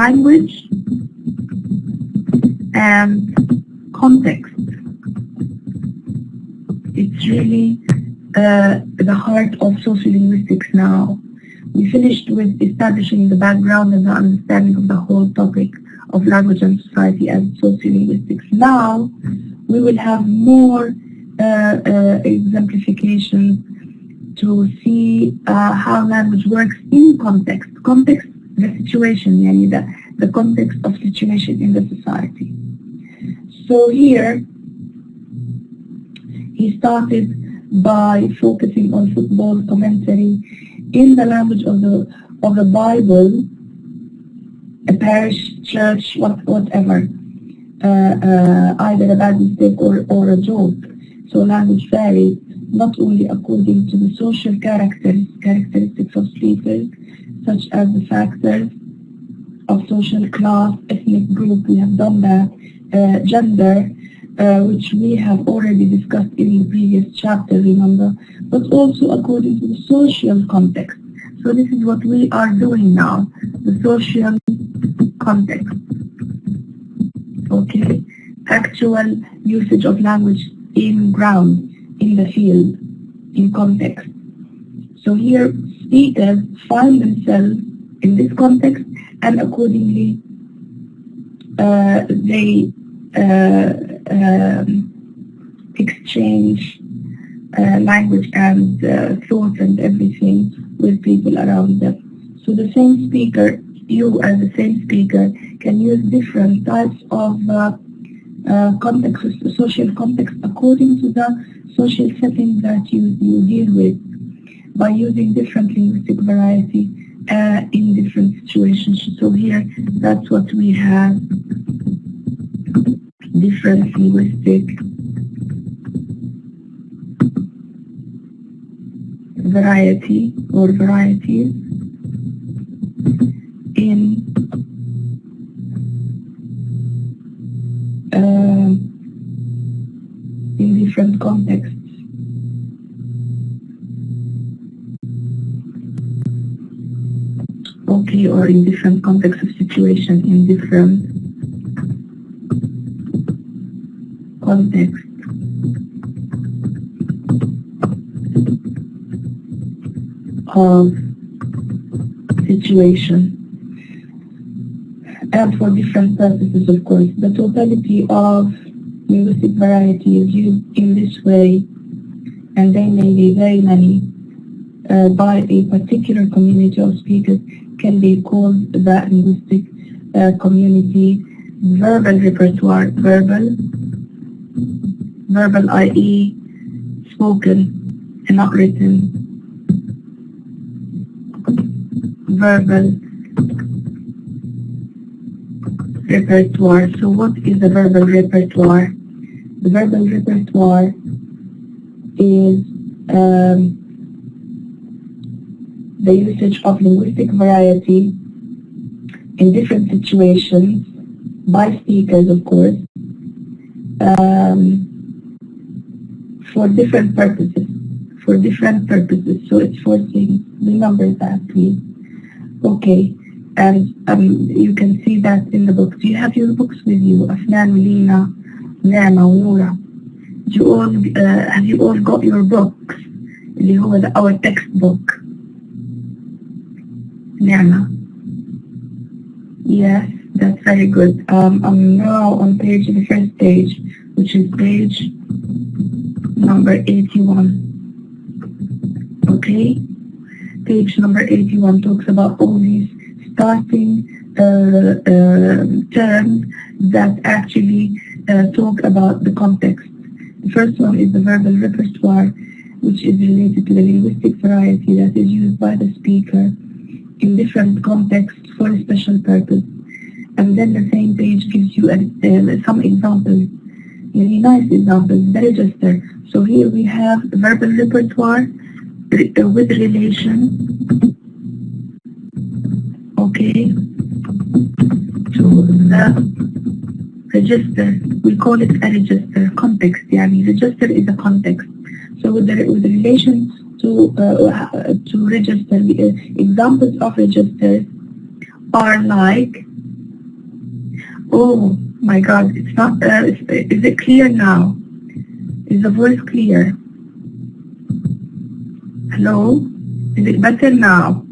language and context. It's really the heart of sociolinguistics now. We finished with establishing the background and the understanding of the whole topic of language and society and sociolinguistics. Now we will have more exemplification to see how language works in context. Context, the situation, yani the context of situation in the society. So here, he started by focusing on football commentary in the language of the Bible, a parish, church, whatever, either a bad mistake or a joke. So language varies not only according to the social characteristics of speakers, such as the factors of social class, ethnic group, we have done that, gender, which we have already discussed in the previous chapter, remember, but also according to the social context. So this is what we are doing now, the social context. Okay, actual usage of language in ground, in the field, in context. So here, speakers find themselves in this context, and accordingly, they exchange language and thoughts and everything with people around them. So the same speaker, you as the same speaker, can use different types of context, social context, according to the social setting that you deal with, by using different linguistic variety in different situations. So here, that's what we have, different linguistic variety or varieties in different contexts. Okay, or in different contexts of situation, in different contexts. Of situation, and for different purposes, of course. The totality of linguistic variety is used in this way, and they may be very many, by a particular community of speakers, can be called the linguistic community. Verbal repertoire, verbal, i.e. spoken and not written. Verbal repertoire. So what is the verbal repertoire? The verbal repertoire is the usage of linguistic variety in different situations by speakers, of course, for different purposes. So it's 4 things. Remember that, please. Okay, and you can see that in the book. Do you have your books with you? Afnan, Lina, Nema, Noura. Have you all got your books? اللي هو our textbook. Nema. Yes, that's very good. I'm now on the first page, which is page number 81. Okay? Page number 81 talks about all these starting terms that actually talk about the context. The first one is the verbal repertoire, which is related to the linguistic variety that is used by the speaker in different contexts for a special purpose. And then the same page gives you some examples, really nice examples, the register. So here we have verbal repertoire with relation, okay, to the register. We call it a register, context, yani register is a context. So with the relation to register, examples of registers are like Oh my God, it's not, is it clear now? Is the voice clear? Hello? Is it better now?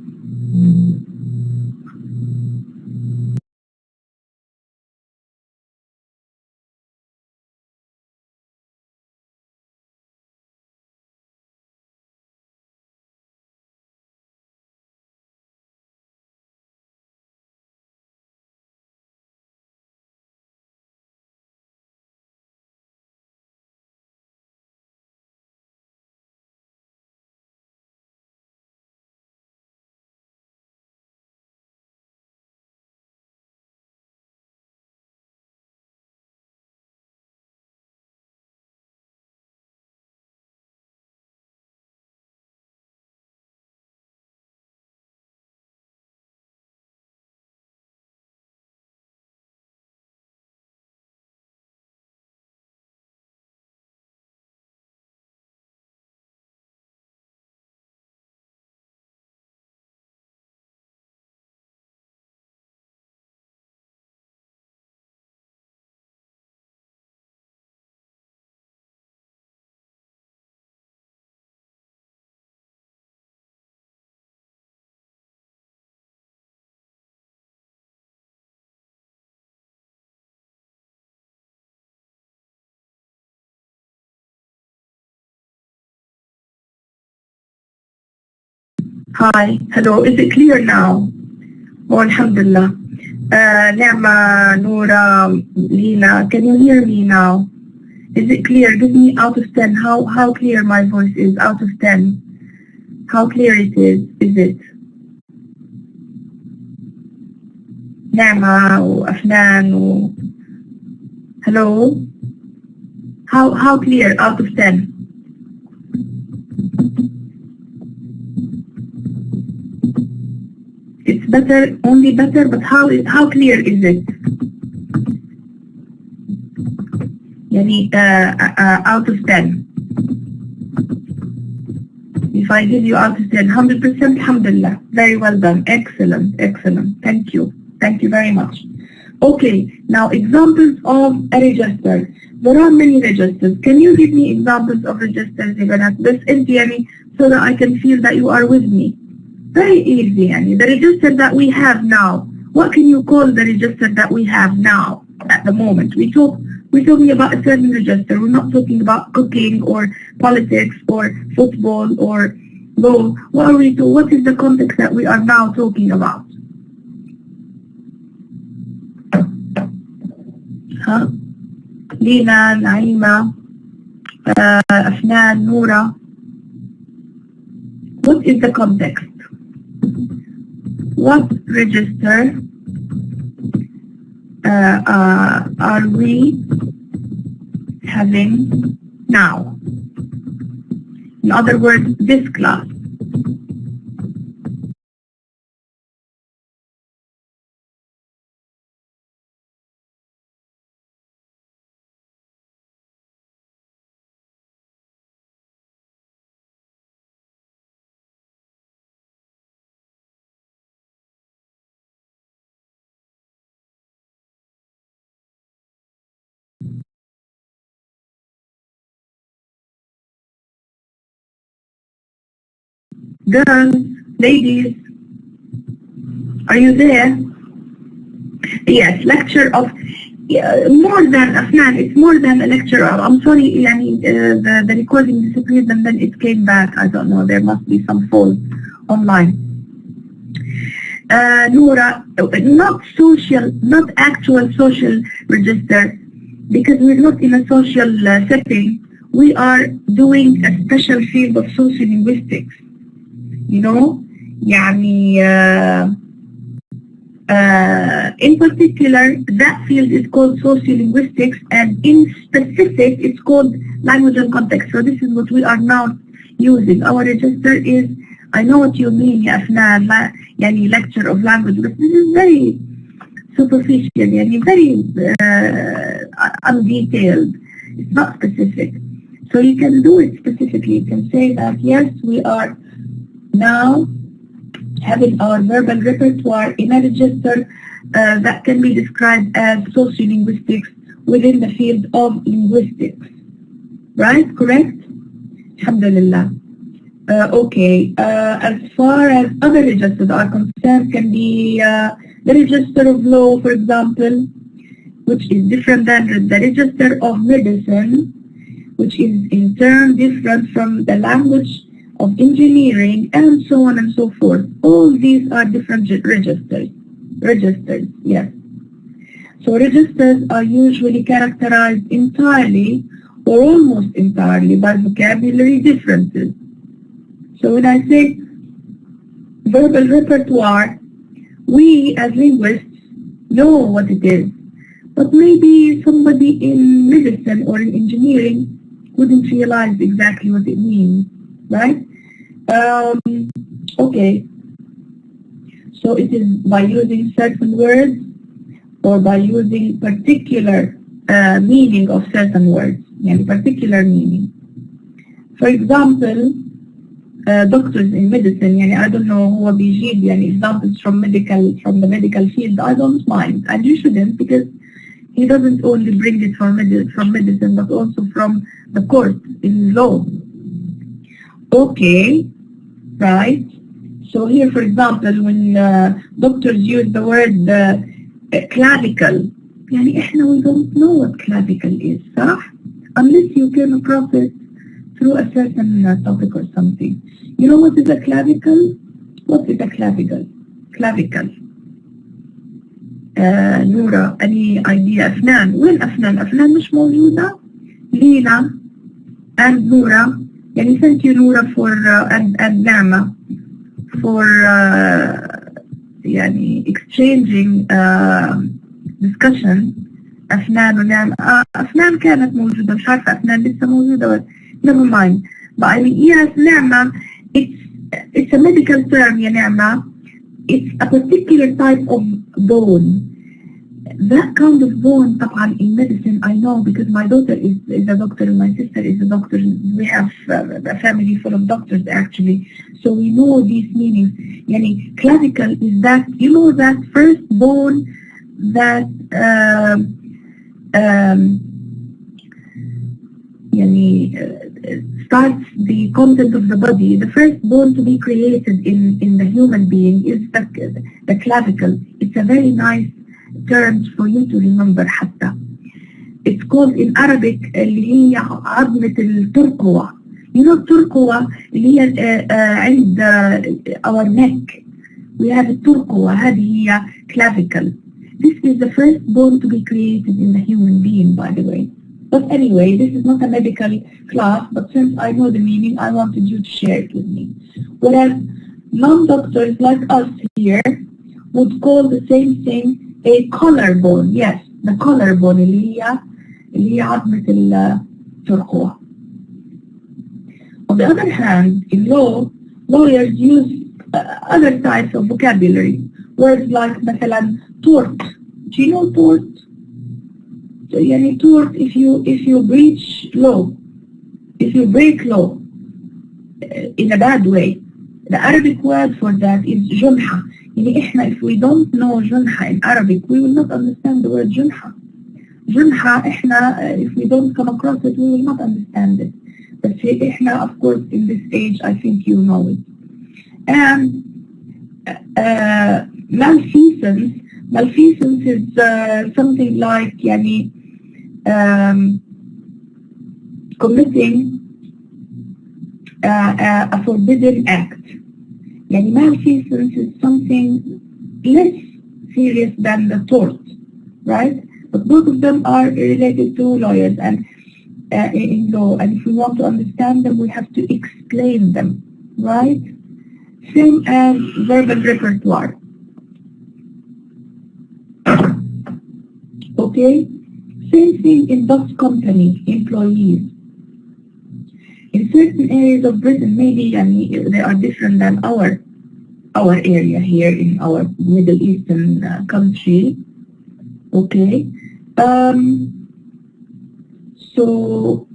Hi, hello, is it clear now? Oh, Alhamdulillah. Nema, Noura, Lina, can you hear me now? Is it clear? Give me out of 10 how clear my voice is, out of 10. How clear it is it? Nema, Afnan, hello? How clear out of 10? It's better, only better, but how clear is it? Yani, out of 10. If I give you out of 10, 100%, alhamdulillah. Very well done. Excellent, excellent. Thank you. Thank you very much. Okay, now examples of a register. There are many registers. Can you give me examples of registers, Ibn this yani, so that I can feel that you are with me? Very easy, yani. The register that we have now, what can you call the register that we have now, at the moment? We're talking about a certain register. We're not talking about cooking or politics or football or law. What is the context that we are now talking about? Huh? Lina, Naima, Afnan, Noura. What is the context? What register are we having now? In other words, this class. Girls, ladies, are you there? Yes, lecture of more than Afnan, it's more than a lecture. I'm sorry, the recording disappeared and then it came back. I don't know, there must be some fault online. Noura, not actual social register, because we're not in a social setting. We are doing a special field of sociolinguistics. You know, يعني, in particular, that field is called sociolinguistics, and in specific, it's called language and context. So this is what we are now using. Our register is, I know what you mean, ya Afnan, yani lecture of language, but this is very superficial, yani very undetailed. It's not specific. So you can do it specifically. You can say that, yes, we are now having our verbal repertoire in a register that can be described as sociolinguistics within the field of linguistics. Right? Correct? Alhamdulillah. Okay. As far as other registers are concerned, can be the register of law, for example, which is different than the register of medicine, which is in turn different from the language of engineering, and so on and so forth. All these are different registers. Registers, yes. So registers are usually characterized entirely or almost entirely by vocabulary differences. So when I say verbal repertoire, we as linguists know what it is, but maybe somebody in medicine or in engineering wouldn't realize exactly what it means, right? Okay, so it is by using certain words or by using particular meaning of certain words, yani particular meaning. For example, doctors in medicine, yani I don't know who بيجيب يعني examples from the medical field. I don't mind, and you shouldn't, because he doesn't only bring it from medicine, but also from the court in law. Okay, right? So here, for example, when doctors use the word clavicle, يعني إحنا we don't know what clavicle is, صح? Unless you came across it through a certain topic or something. You know what is a clavicle? What is a clavicle? Clavicle. نورا, any idea? أفنان. وين أفنان؟ أفنان مش موجودة. لينا and نورا. يعني thank you نورا for and نعمة for يعني exchanging discussion. أفنان ونعمة. أفنان كانت موجودة, مش عارفة أفنان لسه موجودة. Never mind. But I mean, yes, نعمة, it's a medical term, يا نعمة. It's a particular type of bone. That kind of bone, طبعا in medicine, I know because my daughter is a doctor and my sister is a doctor. We have a family full of doctors actually. So we know these meanings. Yani, clavicle is that, you know, that first bone that starts the content of the body. The first bone to be created in the human being is the clavicle. It's a very nice term for you to remember حتى. It's called in Arabic اللي هي عظمة الترقوة. You know الترقوة اللي هي عند our neck. We have الترقوة, هذه هي clavicle. This is the first bone to be created in the human being, by the way. But anyway, this is not a medical class, but since I know the meaning, I wanted you to share it with me. Whereas non-doctors like us here would call the same thing a collarbone. Yes, the collarbone اللي هي عظمة الترقوة. On the other hand, in law, lawyers use other types of vocabulary. Words like مثلا tort. Do you know tort? يعني tort, if you breach law, if you break law in a bad way, the Arabic word for that is جنحة. يعني إحنا, if we don't know جنحة in Arabic, we will not understand the word جنحة. جنحة إحنا, if we don't come across it, we will not understand it. But إحنا, of course, in this age, I think you know it. And malfeasance is something like يعني committing a forbidden act. Yani malfeasance is something less serious than the tort, right? But both of them are related to lawyers and in law, and if we want to understand them, we have to explain them, right? Same as verbal repertoire. Okay? Same thing in bus company employees. In certain areas of Britain, maybe they are different than our area here in our Middle Eastern country. Okay, so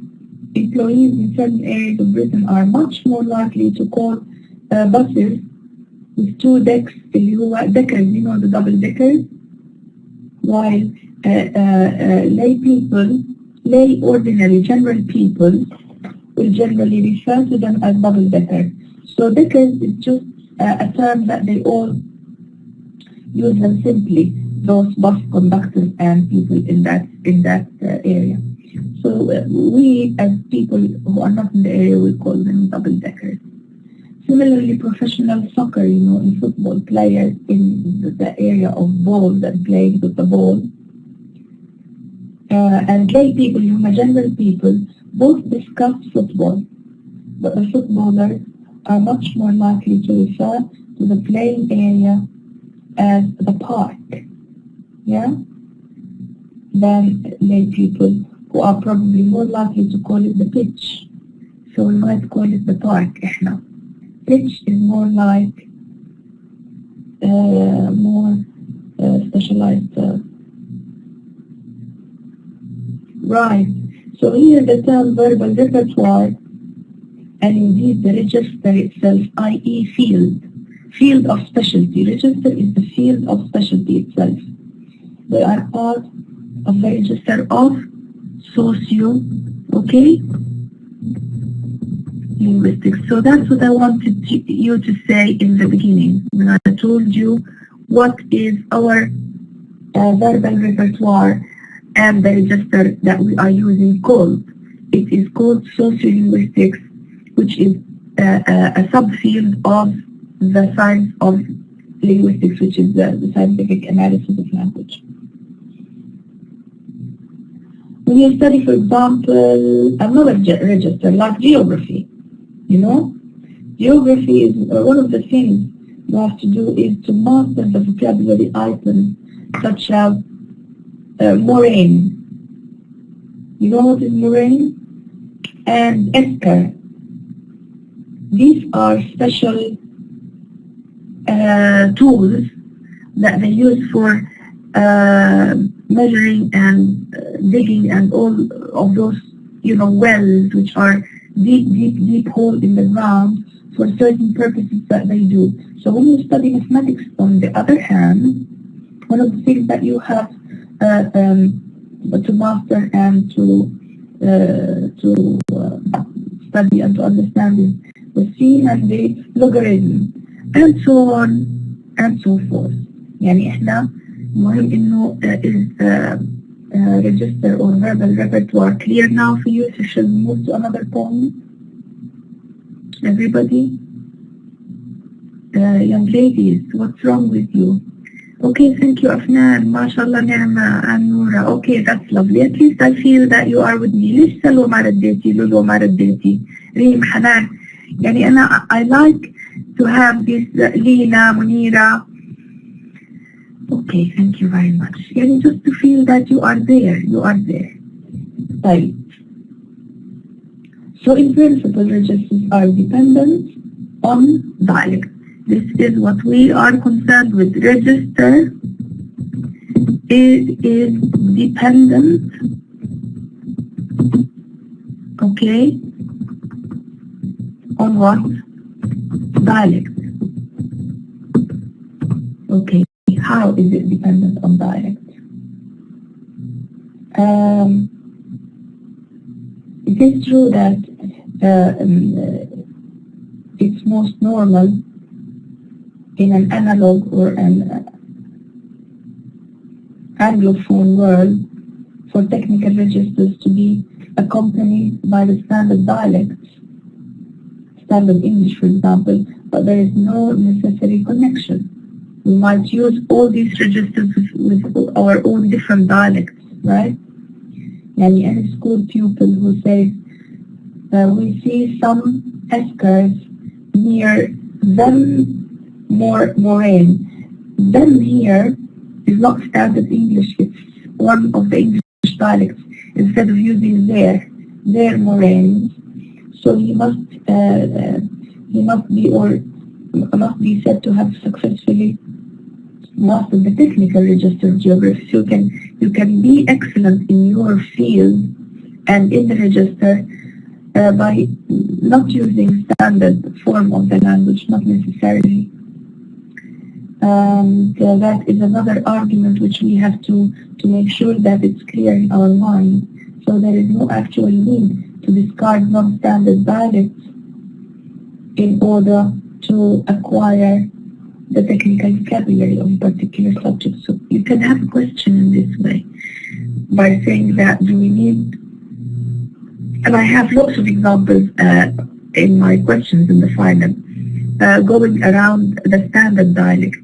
employees in certain areas of Britain are much more likely to call buses with 2 decks, اللي هو deckers, you know, the double deckers. while lay ordinary general people will generally refer to them as double-decker. So deckers is just a term that they all use them simply, those bus conductors and people in that area. So we as people who are not in the area, we call them double-deckers. Similarly, professional soccer, in football, players in the area of balls and playing with the ball, and lay people, general people, both discuss football, but the footballers are much more likely to refer to the playing area as the park, than lay people, who are probably more likely to call it the pitch. So we might call it the park. Pitch is more like more specialized. Right. So here the term verbal repertoire, and indeed the register itself, i.e. field of specialty. Register is the field of specialty itself. They are part of the register of linguistics. So that's what I wanted you to say in the beginning when I told you what is our verbal repertoire and the register that we are using called. It is called sociolinguistics, which is a subfield of the science of linguistics, which is the scientific analysis of language. When you study, for example, another register like geography, geography is one of the things you have to do is to master the vocabulary items such as moraine. You know what is moraine? And esker. These are special tools that they use for measuring and digging and all of those, wells, which are deep hole in the ground for certain purposes that they do. So when you study mathematics, on the other hand, one of the things that you have to master and to study and to understand is the sine and the logarithm, and so on and so forth. يعني إحنا مهم إنه is register or verbal repertoire clear now for you? So shall we move to another point? Everybody? Young ladies, what's wrong with you? Okay, thank you, Afnan. MashaAllah, Ni'ma, and Noura. Okay, that's lovely. At least I feel that you are with me. ليش سلوى ما رديتي؟ لولو ما رديتي؟ ريم، حنان. يعني أنا I like to have this Lina, Munira. Okay, thank you very much. Yani just to feel that you are there. Right. So in principle, registers are dependent on dialect. This is what we are concerned with. Register is dependent, on what? Dialect. Okay. How is it dependent on dialect? It is true that it's most normal in an analog or an Anglophone world for technical registers to be accompanied by the standard dialects, standard English, for example, but there is no necessary connection. We might use all these registers with our own different dialects, right? And any school pupil who says, we see some eskers near them moraine. Them here is not standard English, it's one of the English dialects. Instead of using their moraines, so he must be said to have successfully mastered the technical register of geography. So you can be excellent in your field and in the register by not using standard form of the language, not necessarily And that is another argument which we have to make sure that it's clear in our mind. So there is no actual need to discard non-standard dialects in order to acquire the technical vocabulary of a particular subject. So you can have a question in this way by saying that do we need, and I have lots of examples in my questions in the final, going around the standard dialect.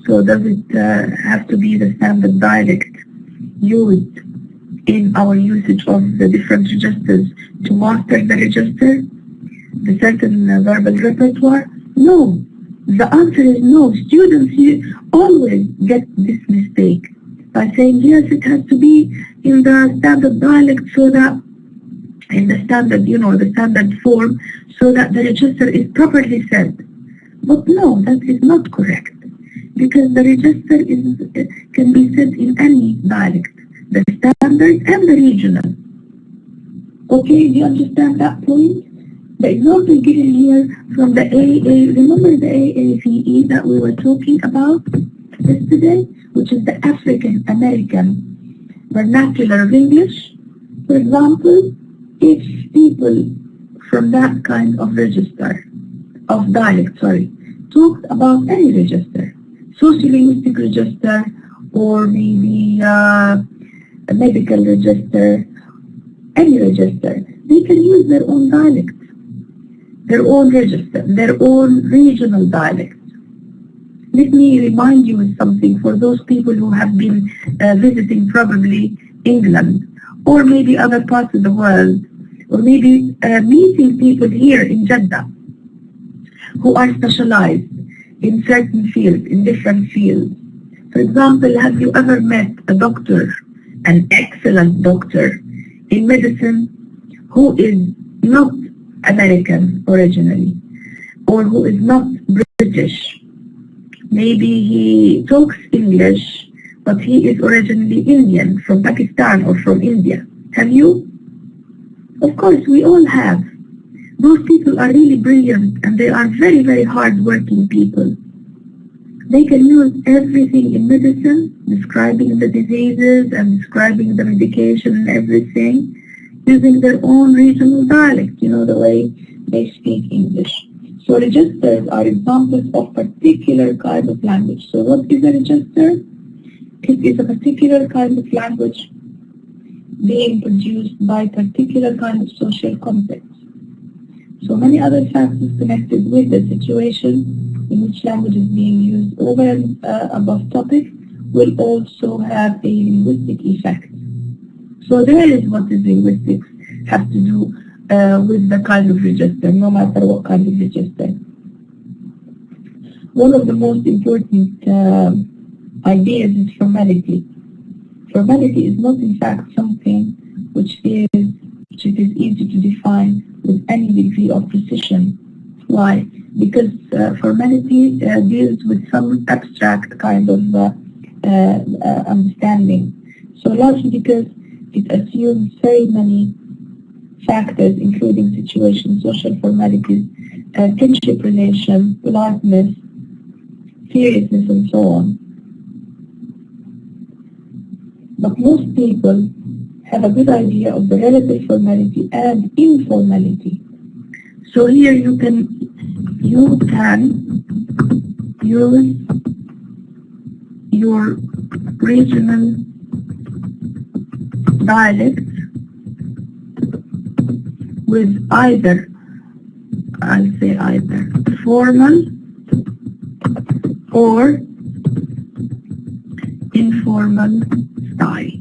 So does it have to be the standard dialect used in our usage of the different registers to master the register, the certain verbal repertoire? No. The answer is no. Students here always get this mistake by saying, yes, it has to be in the standard dialect so that, in the standard, the standard form, so that the register is properly said. But no, that is not correct, because the register can be said in any dialect, the standard and the regional. Okay, do you understand that point? The example given here from the AA, remember the AAVE that we were talking about yesterday, which is the African American vernacular of English. For example, if people from that kind of register, of dialect, talked about any register, sociolinguistic register, or maybe a medical register, any register, they can use their own dialect, their own register, their own regional dialect. Let me remind you of something for those people who have been visiting probably England, or maybe other parts of the world, or maybe meeting people here in Jeddah who are specialized in certain fields, in different fields. For example, have you ever met a doctor, an excellent doctor in medicine, who is not American originally, or who is not British? Maybe he talks English, but he is originally Indian, from Pakistan or from India. Have you? Of course, we all have. Those people are really brilliant, and they are very, very hard-working people. They can use everything in medicine, describing the diseases and describing the medication and everything, using their own regional dialect, the way they speak English. So registers are examples of particular kind of language. So what is a register? It is a particular kind of language being produced by particular kind of social context. So many other factors connected with the situation in which language is being used over and above topic will also have a linguistic effect. So there is what is linguistics have to do with the kind of register, no matter what kind of register. One of the most important ideas is formality. Formality is not in fact something which it is easy to define with any degree of precision. Why? Because formality deals with some abstract kind of understanding. So largely because it assumes very many factors, including situation, social formalities, kinship relation, politeness, seriousness, and so on. But most people have a good idea of the relative formality and informality. So here you can use your regional dialect with either, I'll say either formal or informal style.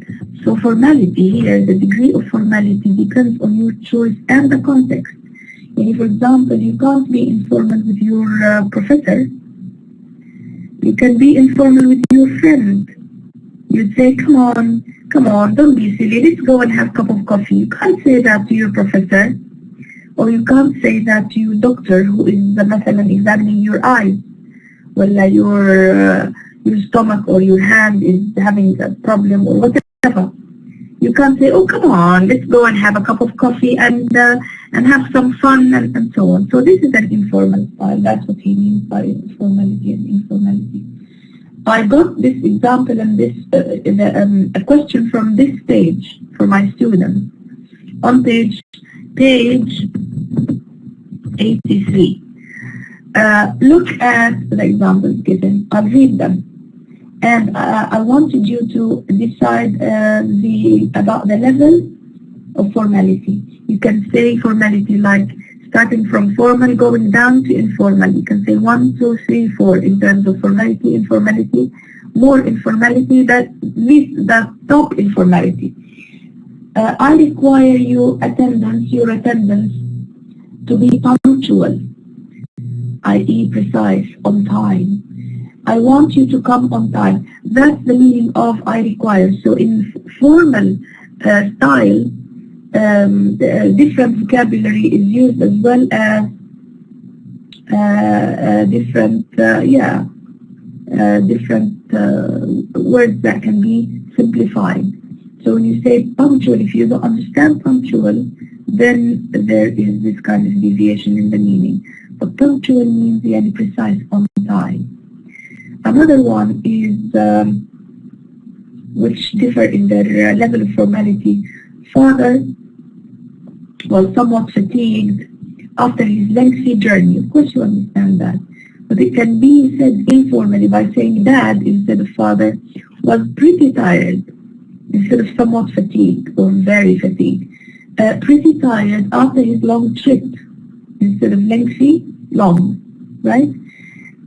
So formality here, the degree of formality depends on your choice and the context. And for example, you can't be informal with your professor. You can be informal with your friend. You'd say, come on, don't be silly, let's go and have a cup of coffee. You can't say that to your professor. Or you can't say that to your doctor who is مثلا examining your eyes. Well, your stomach or your hand is having a problem or whatever. You can't say, oh, come on, let's go and have a cup of coffee and have some fun and so on. So this is an informal style. That's what he means by formality and informality. I got this example and this a question from this page for my students on page 83. Look at the examples given. I'll read them. And I wanted you to decide about the level of formality. You can say formality like starting from formal going down to informal. You can say 1, 2, 3, 4 in terms of formality, informality, more informality, that least the top informality. I require your attendance to be punctual, i.e. precise, on time. I want you to come on time. That's the meaning of I require. So in formal style, different vocabulary is used as well as different words that can be simplified. So when you say punctual, if you don't understand punctual, then there is this kind of deviation in the meaning. But punctual means precise, on time. Another one is which differ in their level of formality. Father was somewhat fatigued after his lengthy journey. Of course you understand that. But it can be said informally by saying dad instead of father was pretty tired instead of somewhat fatigued or very fatigued. Pretty tired after his long trip instead of lengthy, long, right?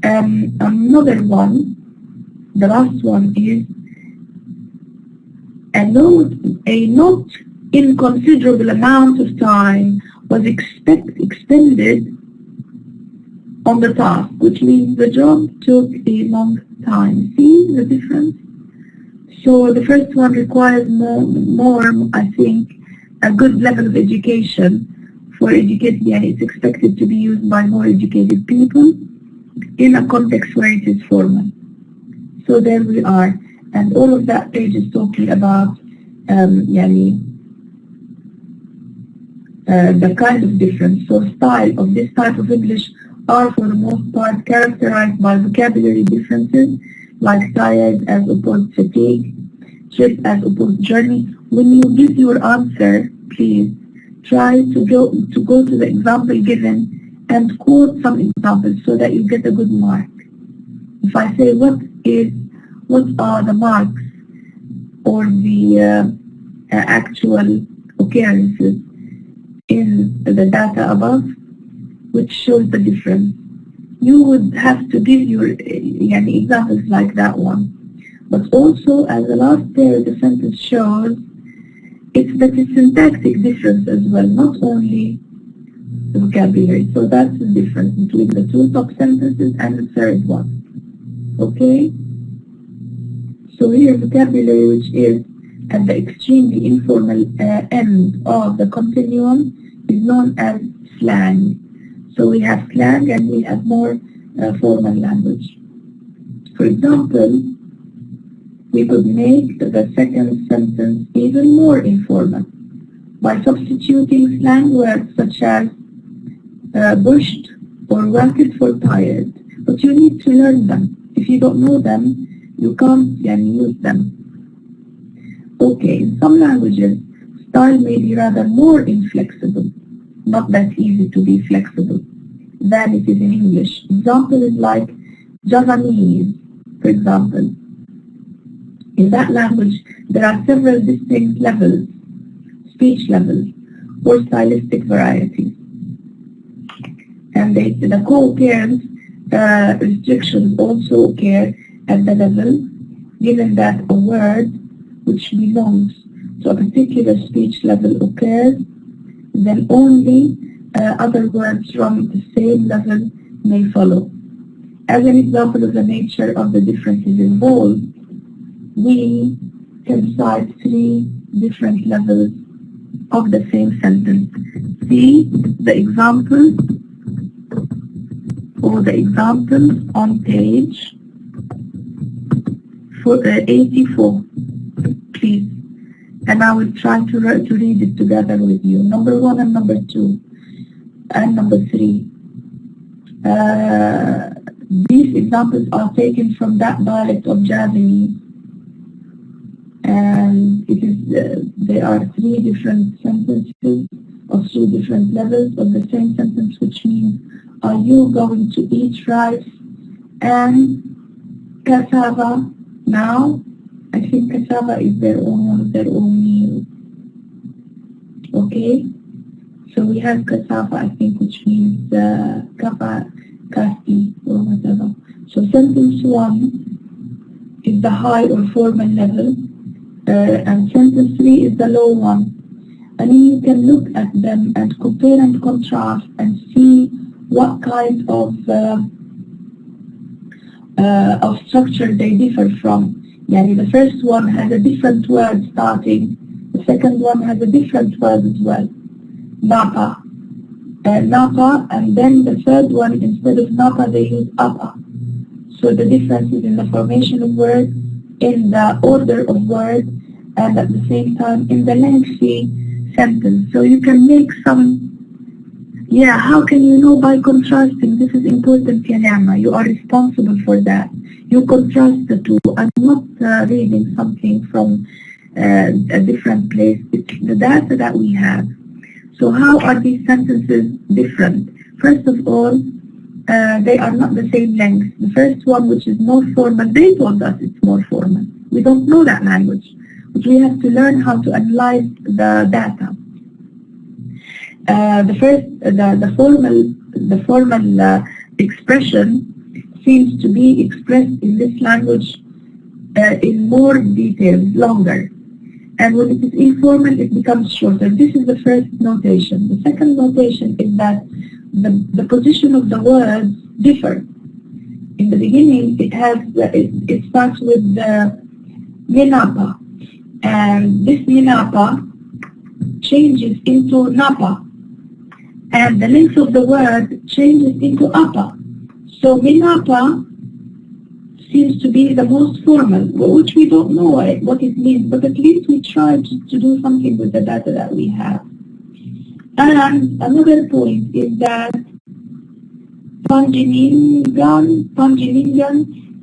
Another one, the last one is a not inconsiderable amount of time was expended on the task, which means the job took a long time. See the difference? So the first one requires more, I think, a good level of education. For educated, it's expected to be used by more educated people in a context where it is formal. So there we are. And all of that page is talking about the kind of difference. So style of this type of English are for the most part characterized by vocabulary differences, like tired as opposed to fatigue, trip as opposed to journey. When you give your answer, please try to go to the example given and quote some examples so that you get a good mark. If I say what are the marks or the actual occurrences in the data above, which shows the difference, you would have to give your examples like that one. But also, as the last pair of the sentence shows, it's the syntactic difference as well, not only the vocabulary. So that's the difference between the two top sentences and the third one. Okay? So here, vocabulary, which is at the extremely informal end of the continuum, is known as slang. So we have slang and we have more formal language. For example, we could make the second sentence even more informal by substituting slang words such as bushed or worked for tired. But you need to learn them. If you don't know them, you can't use them. Okay, in some languages, style may be rather more inflexible, not that easy to be flexible, than it is in English. Example is like Javanese, for example. In that language, there are several distinct levels, speech levels, or stylistic varieties. And the co-occurrence restrictions also occur at the level, given that a word which belongs to a particular speech level occurs, then only other words from the same level may follow. As an example of the nature of the differences involved, we can cite 3 different levels of the same sentence. See the examples on page 84, please. And I will try to read it together with you. Number 1 and number 2 and number 3. These examples are taken from that dialect of Javanese, and it is there are three different sentences of two different levels of the same sentence, which means, are you going to eat rice and cassava now? I think cassava is their own meal. Okay, so we have cassava, I think, which means kasti or whatever. So sentence 1 is the high or formal level, and sentence 3 is the low one. And then you can look at them and compare and contrast and see what kind of structure they differ from. Yani the first one has a different word starting, the second one has a different word as well. Napa. Napa, and then the third one, instead of Napa, they use Apa. So the difference is in the formation of words, in the order of words, and at the same time in the lengthy sentence. So you can make some, how can you know? By contrasting. This is important, Yanama. You are responsible for that. You contrast the two. I'm not reading something from a different place. It's the data that we have. So how are these sentences different? First of all, they are not the same length. The first one, which is more formal, they told us it's more formal. We don't know that language, but we have to learn how to analyze the data. The formal expression seems to be expressed in this language in more detail, longer. And when it is informal, it becomes shorter. This is the first notation. The second notation is that the position of the words differ. In the beginning, it starts with the Minapa, and this Minapa changes into Napa, and the length of the word changes into Apa. So Minapa seems to be the most formal, which we don't know what it means, but at least we try to do something with the data that we have. And another point is that Panjiningan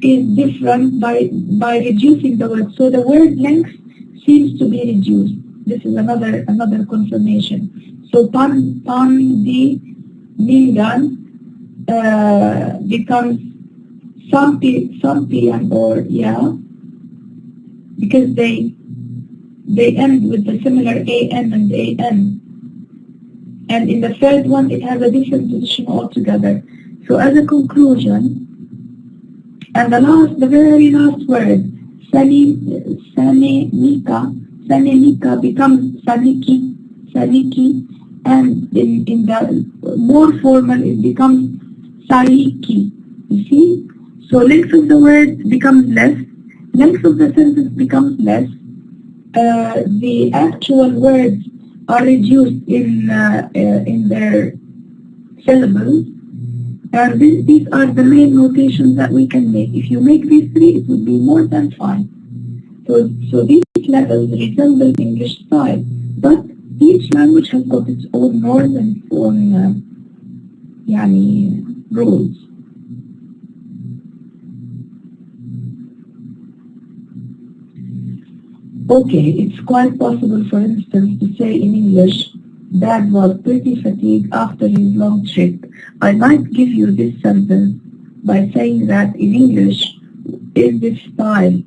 is different by reducing the word. So the word length seems to be reduced. This is another confirmation. So Panjiningan becomes Sampian, or because they end with the similar an and an. And in the third one, it has a different position altogether. So as a conclusion, and the very last word, Sanika becomes Saniki, and in the more formal, it becomes Sariki. You see? So length of the word becomes less, length of the sentence becomes less, the actual words are reduced in their syllables, and these are the main notations that we can make. If you make these three, it would be more than fine. So these levels resemble English style, but each language has got its own norms and its own rules. Okay, it's quite possible, for instance, to say in English, Dad was pretty fatigued after his long trip. I might give you this sentence by saying that in English, is this style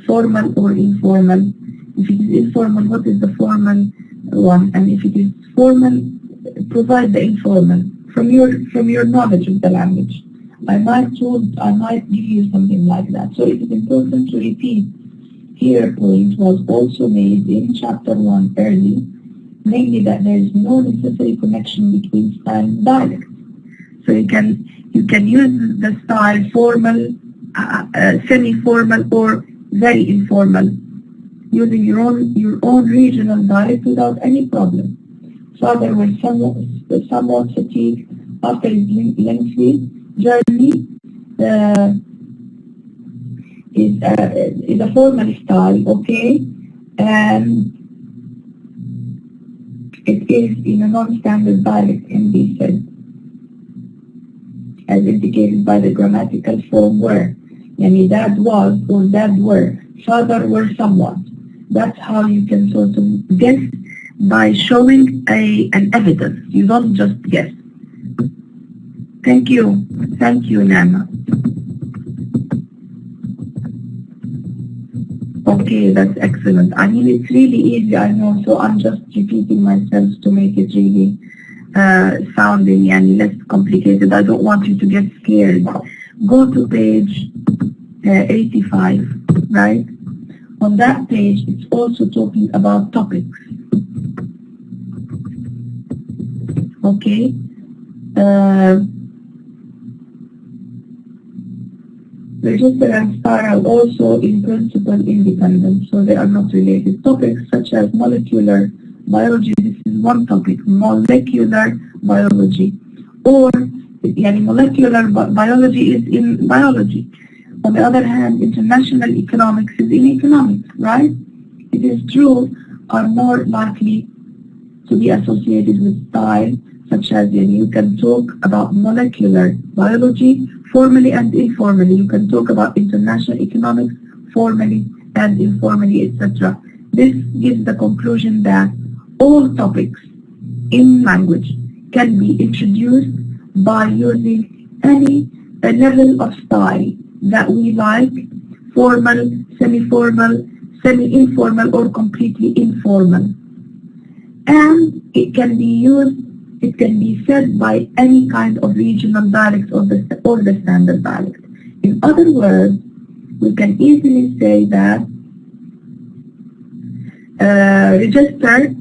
formal or informal? If it is informal, what is the formal one? And if it is formal, provide the informal from your knowledge of the language. I might give you something like that. So it is important to repeat. Here point was also made in chapter 1 early, namely that there is no necessary connection between style and dialect. So you can use the style formal, semi-formal, or very informal, using your own regional dialect without any problem. Father was somewhat fatigued after his lengthy journey. Is a formal style, okay, and it is in a non-standard dialect, can be said. as indicated by the grammatical form were. Yani dad was or dad were, father were someone. That's how you can sort of guess, by showing an evidence. You don't just guess. Thank you. Thank you, Nana. Okay, that's excellent. I mean, it's really easy, I know, so I'm just repeating myself to make it really sounding and less complicated. I don't want you to get scared. Go to page 85, right? On that page, it's also talking about topics. Okay? Register and style also in principle independent, so they are not related. Topics such as molecular biology, this is one topic, molecular biology. Or, molecular biology is in biology. On the other hand, international economics is in economics, right? It is true, are more likely to be associated with style, such as you can talk about molecular biology formally and informally. You can talk about international economics formally and informally, etc. This gives the conclusion that all topics in language can be introduced by using any level of style that we like, formal, semi-formal, semi-informal, or completely informal. And it can be said by any kind of regional dialect or the standard dialect. In other words, we can easily say that register,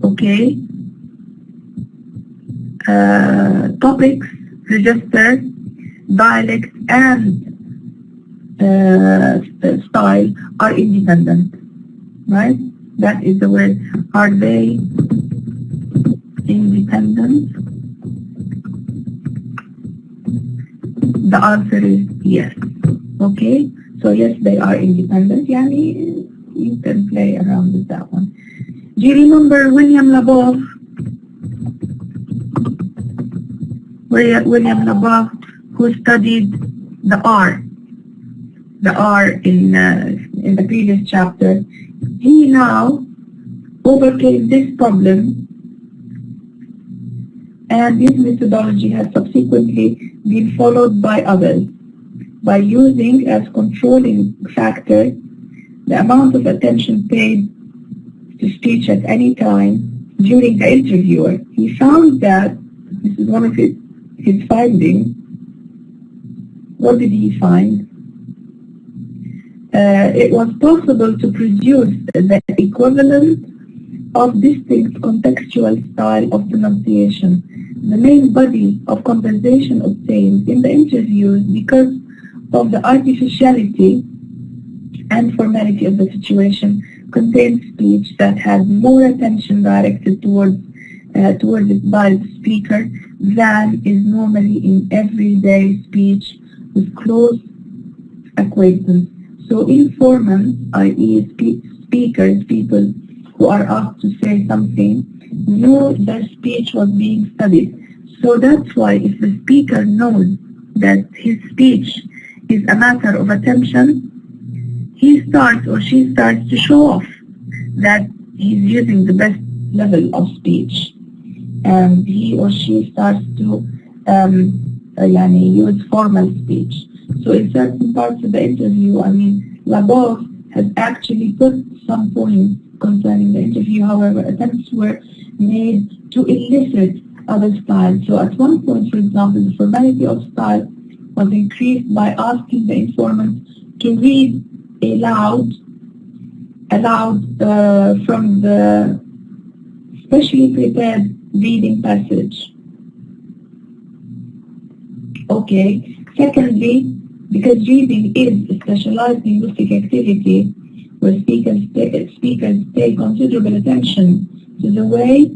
okay, topics, register, dialect, and style are independent, right? That is the word. Are they independent? The answer is yes. Okay, so yes, they are independent. Yani, you can play around with that one. Do you remember William Labov? William Labov, who studied the R in the previous chapter. He now overcame this problem, and this methodology has subsequently been followed by others by using as controlling factor the amount of attention paid to speech at any time during the interviewer. He found that, this is one of his findings. What did he find? It was possible to produce the equivalent of distinct contextual style of pronunciation. The main body of conversation obtained in the interviews because of the artificiality and formality of the situation contained speech that had more attention directed towards it by the speaker than is normally in everyday speech with close acquaintance. So informants, i.e. speakers, people who are asked to say something, know their speech was being studied. So that's why if the speaker knows that his speech is a matter of attention, he starts or she starts to show off that he's using the best level of speech. And he or she starts to use formal speech. So in certain parts of the interview, Labov has actually put some points concerning the interview. However, attempts were made to elicit other styles. So at one point, for example, the formality of style was increased by asking the informant to read aloud from the specially prepared reading passage. Okay. Secondly, because reading is a specialized linguistic activity where speakers pay considerable attention to the way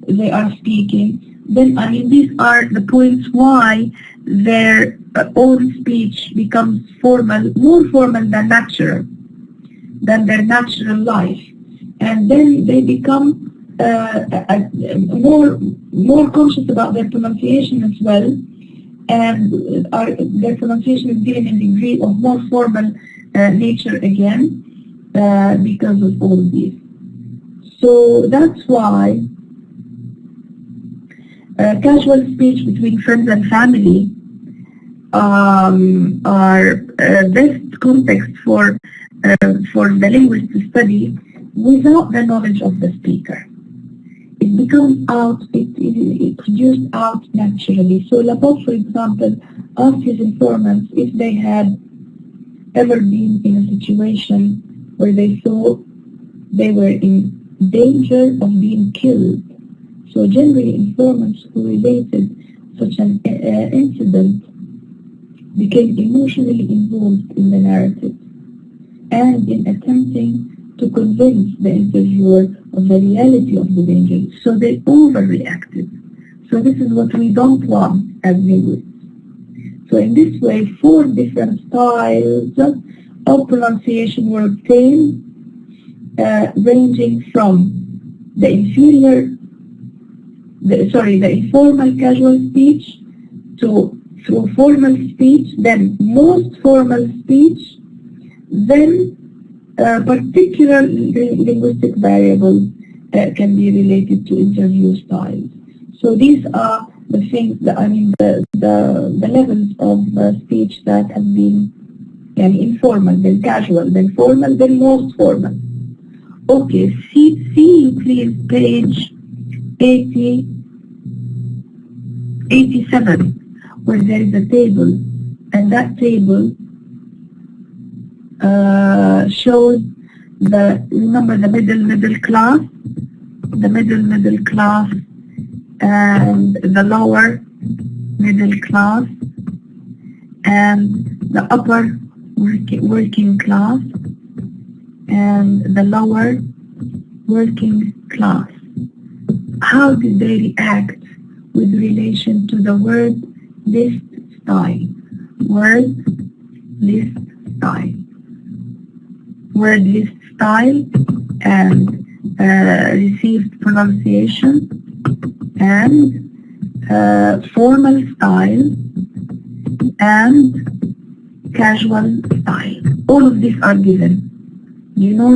they are speaking, then these are the points why their own speech becomes formal, more formal than natural, than their natural life. And then they become more conscious about their pronunciation as well, and their pronunciation is given in degree of more formal nature again because of all of these. So that's why casual speech between friends and family are best context for the linguist to study without the knowledge of the speaker. It becomes out, it produced out naturally. So Labov, for example, asked his informants if they had ever been in a situation where they thought they were in danger of being killed. So generally informants who related such an incident became emotionally involved in the narrative and in attempting to convince the interviewer of the reality of the danger. So they overreacted. So this is what we don't want as linguists. So in this way, 4 different styles of pronunciation were obtained, ranging from the informal casual speech through formal speech, then most formal speech, then particular linguistic variables can be related to interview styles. So these are the things that, the levels of speech that have been informal, then casual, then formal, then most formal. Okay, see you please page 87, where there is a table, and that table shows remember the middle class, and the lower middle class, and the upper working class, and the lower working class. How did they react with relation to the word list style? Word list style and received pronunciation and formal style and casual style. All of these are given. You know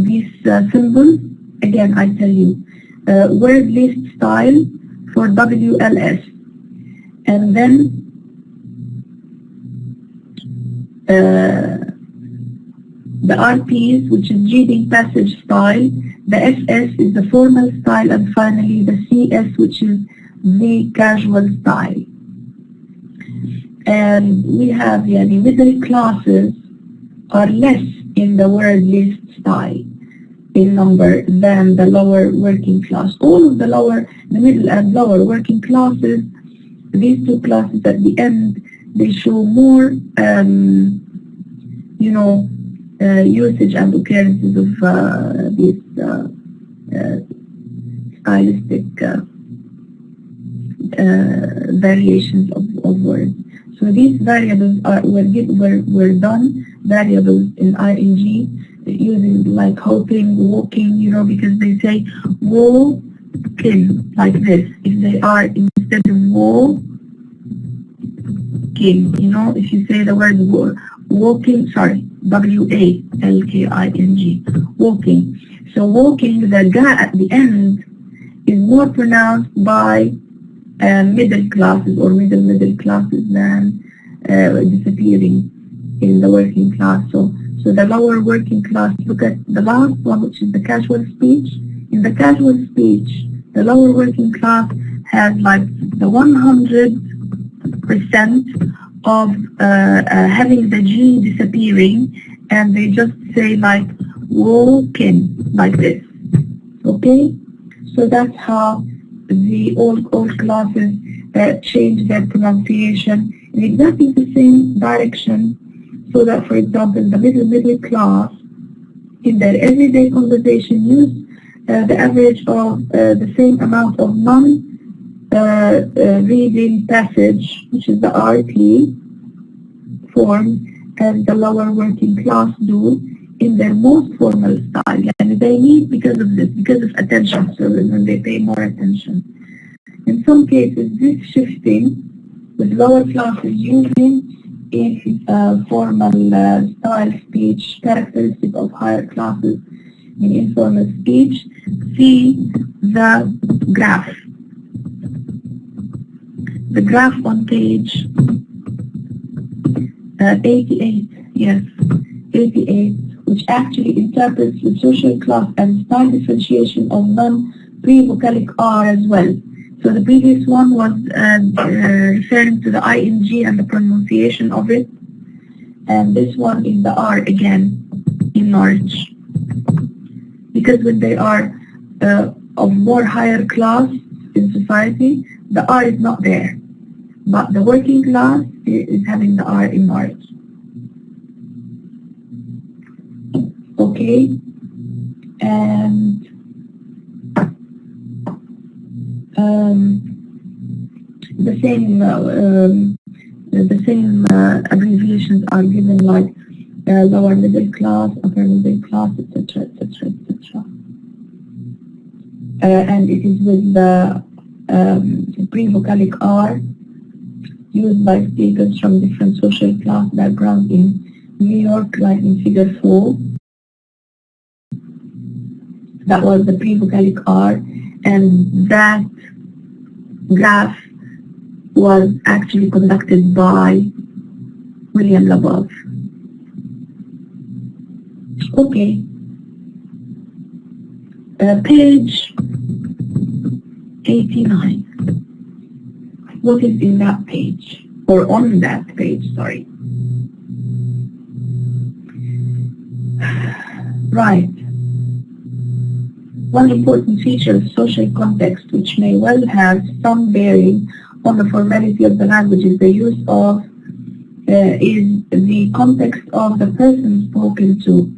these symbols? Again, I tell you. Word list style for WLS. And then the RPs, which is reading passage style, the SS is the formal style, and finally the CS, which is the casual style. And we have middle classes are less in the word list style in number than the lower working class. All of the middle and lower working classes, these 2 classes at the end, they show more usage and occurrences of these stylistic variations of words. So these variables were done variables in ing using like hoping, walking, because they say walking like this. If they are instead of walking, if you say the word walking, W-A-L-K-I-N-G, walking. So walking, the ga at the end is more pronounced by middle classes or middle classes than disappearing in the working class. So the lower working class, look at the last one, which is the casual speech. In the casual speech, the lower working class has like the 100% of having the G disappearing, and they just say like walking like this. Okay, so that's how the all classes change their pronunciation in exactly the same direction, so that, for example, the middle class in their everyday conversation use the average of the same amount of non-reading passage, which is the RP form, as the lower working class do in their most formal style. And they need, because of this, because of attention, so when they pay more attention. In some cases, this shifting with lower classes using informal style speech, characteristic of higher classes in informal speech. See the graph. The graph on page 88, yes, 88, which actually interprets the social class and style differentiation of non-pre-vocalic R as well. So the previous one was referring to the ing and the pronunciation of it, and this one is the R again in Norwich. Because when they are of more higher class in society, the R is not there. But the working class is having the R in Norwich. Okay, and the same abbreviations are given, like lower middle class, upper middle class, etc., etc., etc. And it is with the pre-vocalic R used by speakers from different social class backgrounds in New York, like in figure 4. That was the pre-vocalic R, and that graph was actually conducted by William Labov. Okay. Page 89. What is in that page? Or on that page, sorry. Right. One important feature of social context, which may well have some bearing on the formality of the language, is the use of is the context of the person spoken to,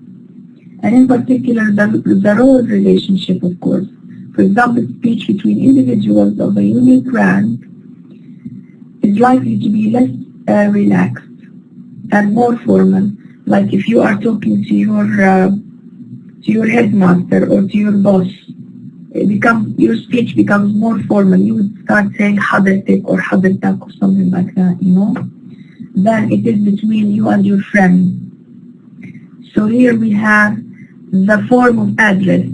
and in particular the role relationship, of course. For example, speech between individuals of a unique rank is likely to be less relaxed and more formal. Like if you are talking to your headmaster or to your boss, your speech becomes more formal. You would start saying حضرتك or حضرتك or something like that, than it is between you and your friend. So here we have the form of address,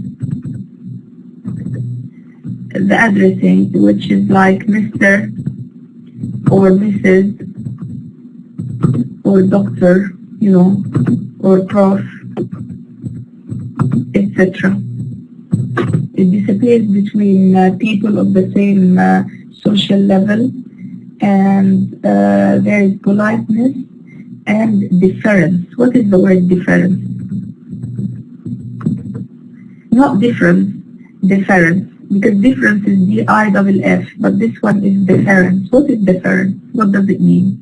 the addressing, which is like Mr. or Mrs. or Doctor, or Prof, etc. It disappears between people of the same social level, and there is politeness and deference. What is the word deference? Not difference, deference, because difference is D-I-double-F, but this one is deference. What is deference? What does it mean?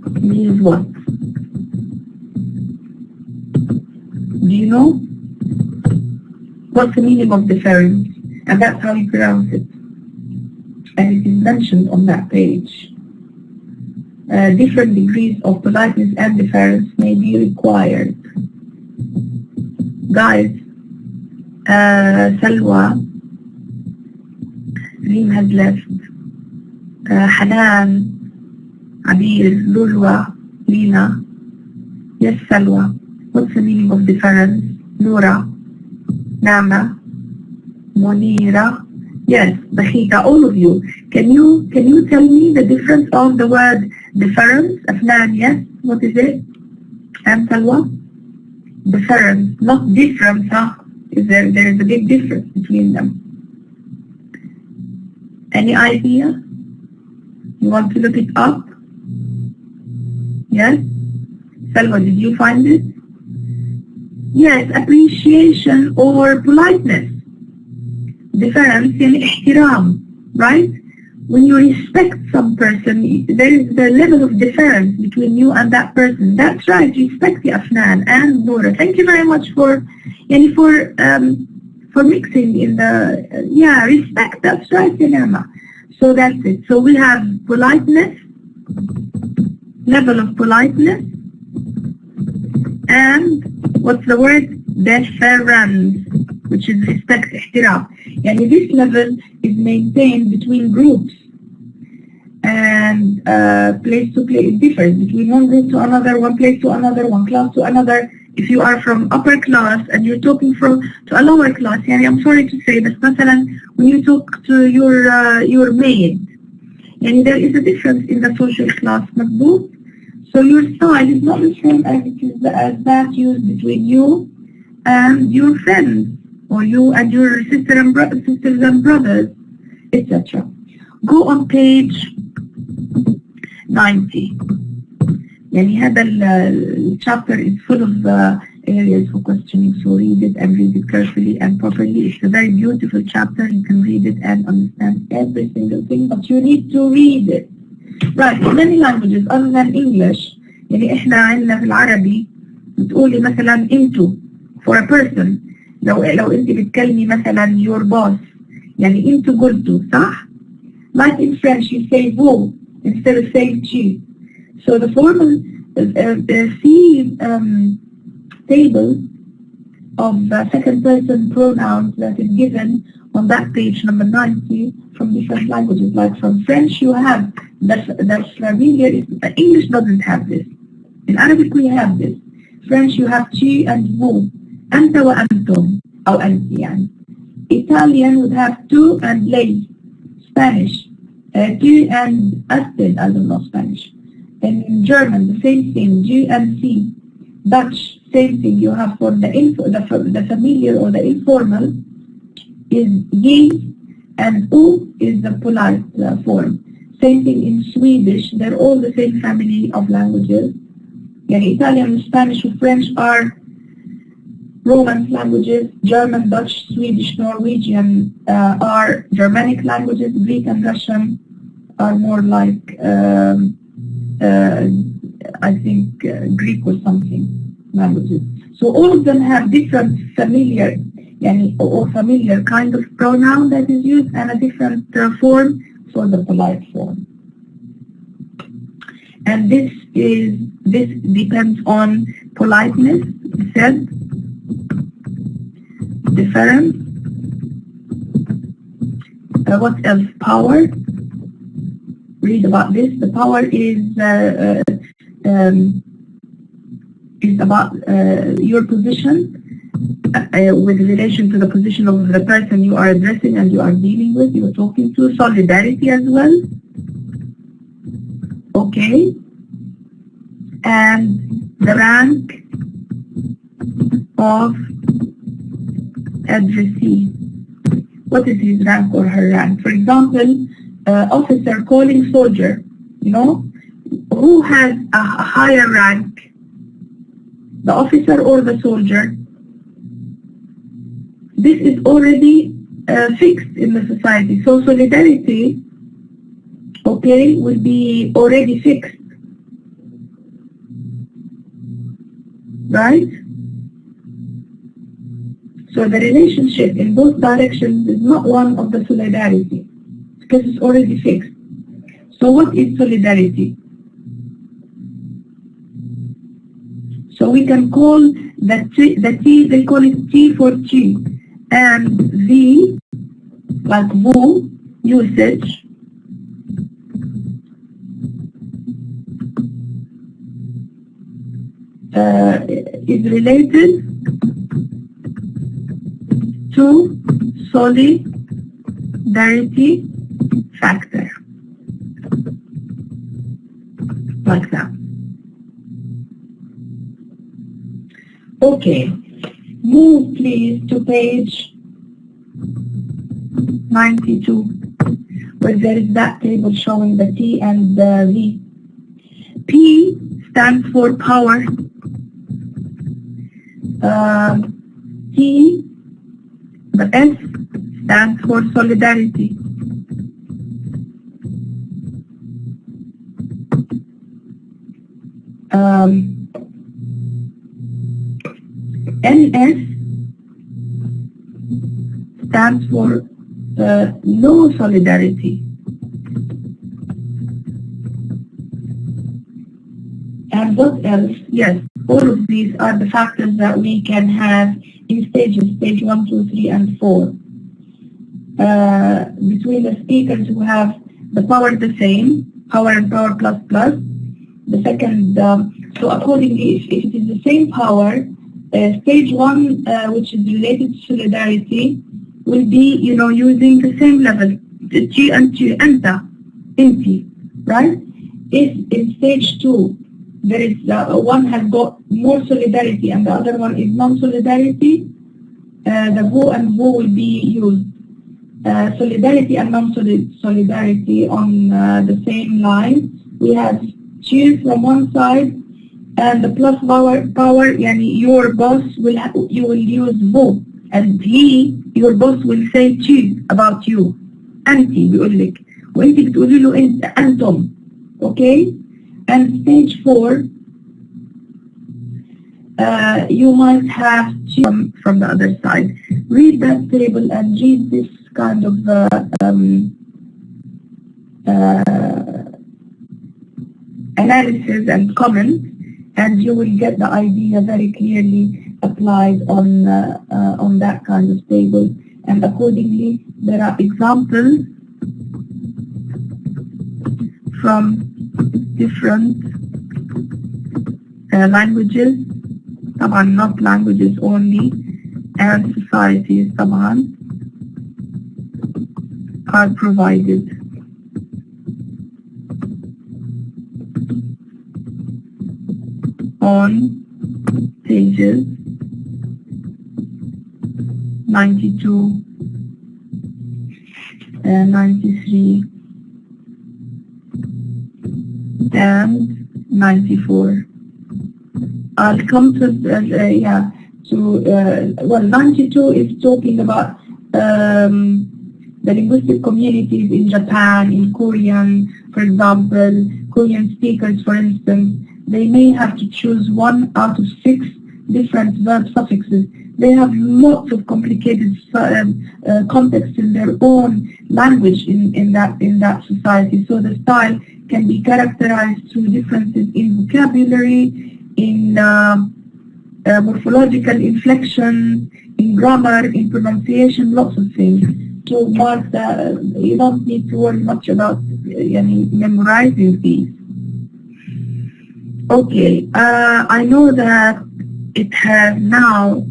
It means what? Do you know? What's the meaning of deference? And that's how you pronounce it. And it is mentioned on that page. Different degrees of politeness and deference may be required. Guys, Salwa, Reem has left. Hanan, Abir, Lulwa, Lina. Yes, Salwa. What's the meaning of deference? Noura, Nama, Monira. Yes, Bakhita, all of you. Can you tell me the difference of the word deference? Afnan, yes? What is it? And Salwa? Deference, not difference, huh? There is a big difference between them. Any idea? You want to look it up? Yes? Salwa, did you find it? Yes, appreciation or politeness. Deference in ihtiram, right? When you respect some person, there is the level of deference between you and that person. That's right, respect the Afnan and Noura. Thank you very much for mixing in the, respect, that's right, Yanama. So that's it. So we have politeness, level of politeness, and what's the word? Deference, which is respect, ihtiram. Yani this level is maintained between groups, and place to place, it differs between one group to another, one place to another, one class to another. If you are from upper class and you're talking to a lower class, يعني I'm sorry to say, but مثلا when you talk to your maid, يعني there is a difference in the social class, مظبوط? So your style is not the same as that used between you and your friends, or you and your sisters and brothers, etc. Go on page 90. يعني هذا chapter is full of areas for questioning, so read it and read it carefully and properly. It's a very beautiful chapter. You can read it and understand every single thing, but you need to read it. Right, in many languages other than English, يعني احنا عندنا في العربي بتقولي مثلا انتو for a person. لو انت بتكلمي مثلا your boss, يعني انتو قلتوا, صح؟ Like in French you say vous instead of saying tu. So the formal C table of second person pronouns that is given on that page number 90 from different languages. Like from French you have the familiar, English doesn't have this. In Arabic we have this. French you have tu and vous, أنت وأنتم أو أنت يعني. Italian would have tu and lei. Spanish, tu and usted, I don't know Spanish. In German, the same thing, du and sie. Dutch, same thing. You have for the familiar or the informal is je, and u is the polite form. Same thing in Swedish. They're all the same family of languages. Yani Italian, Spanish, and French are Romance languages. German, Dutch, Swedish, Norwegian are Germanic languages. Greek and Russian are more like I think Greek or something languages. So all of them have different familiar, yani, or familiar kind of pronoun that is used, and a different form for the polite form. And this depends on politeness, said, difference. What else? Power. Read about this. The power is about your position with relation to the position of the person you are addressing and you are dealing with, you are talking to. Solidarity as well. Okay. And the rank of addressee. What is his rank or her rank? For example, officer calling soldier, you know, who has a higher rank, the officer or the soldier? This is already fixed in the society. So solidarity, okay, will be already fixed, right? So the relationship in both directions is not one of the solidarity, because it's already fixed. So what is solidarity? So we can call the T, they call it T for T, and V, like vous, usage, is related to solidarity factor, like that. Okay, move please to page 92, where there is that table showing the T and the V. P stands for power. T, the S stands for solidarity. NS stands for no solidarity. And what else? Yes, all of these are the factors that we can have in stages, stage 1, 2, 3, and 4. between the speakers who have the power the same, power and power plus plus. The second, so accordingly, if it is the same power, stage one, which is related to solidarity, will be, using the same level, the G and G, anta, inti, right? If in stage two, there is one has got more solidarity and the other one is non-solidarity, the who and who will be used. Solidarity and non-solidarity on the same line. We have cheer from one side, and the plus power, yani your boss you will use who, and your boss will say cheer about you. أنتِ بيقول لك وأنتِ بتقولي له أنت أنتم. Okay? And stage 4, you might have from the other side. Read that table and read this kind of analysis and comments, and you will get the idea very clearly applied on that kind of table. And accordingly, there are examples from different languages, طبعا not languages only, and societies طبعا are provided. On pages 92 and 93 and 94. I'll come to, well, 92 is talking about the linguistic communities in Japan, in Korean, for example, Korean speakers, for instance, they may have to choose 1 out of 6 different verb suffixes. They have lots of complicated context in their own language in that society. So the style can be characterized through differences in vocabulary, in morphological inflection, in grammar, in pronunciation, lots of things. So Mark, you don't need to worry much about memorizing these. Okay, I know that it has now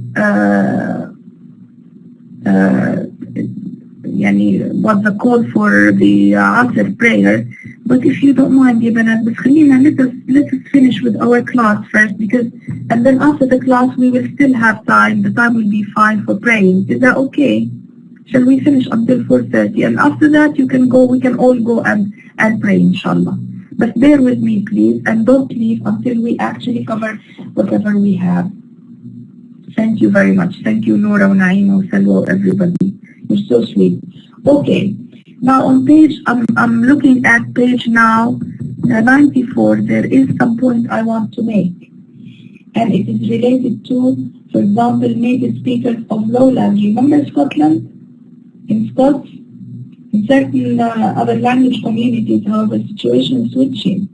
what's the call for the Asr prayer, but if you don't mind, let us finish with our class first, and then after the class we will still have time. The time will be fine for praying. Is that okay? Shall we finish until 4:30, and after that we can all go and pray, inshallah. But bear with me, please, and don't leave until we actually cover whatever we have. Thank you very much. Thank you, Noura, Naima, Salwa, everybody. You're so sweet. Okay, now on page, I'm looking at page now, 94. There is some point I want to make, and it is related to, for example, native speakers of lowlands. Remember Scotland? In Scots? In certain other language communities, however, situation switching.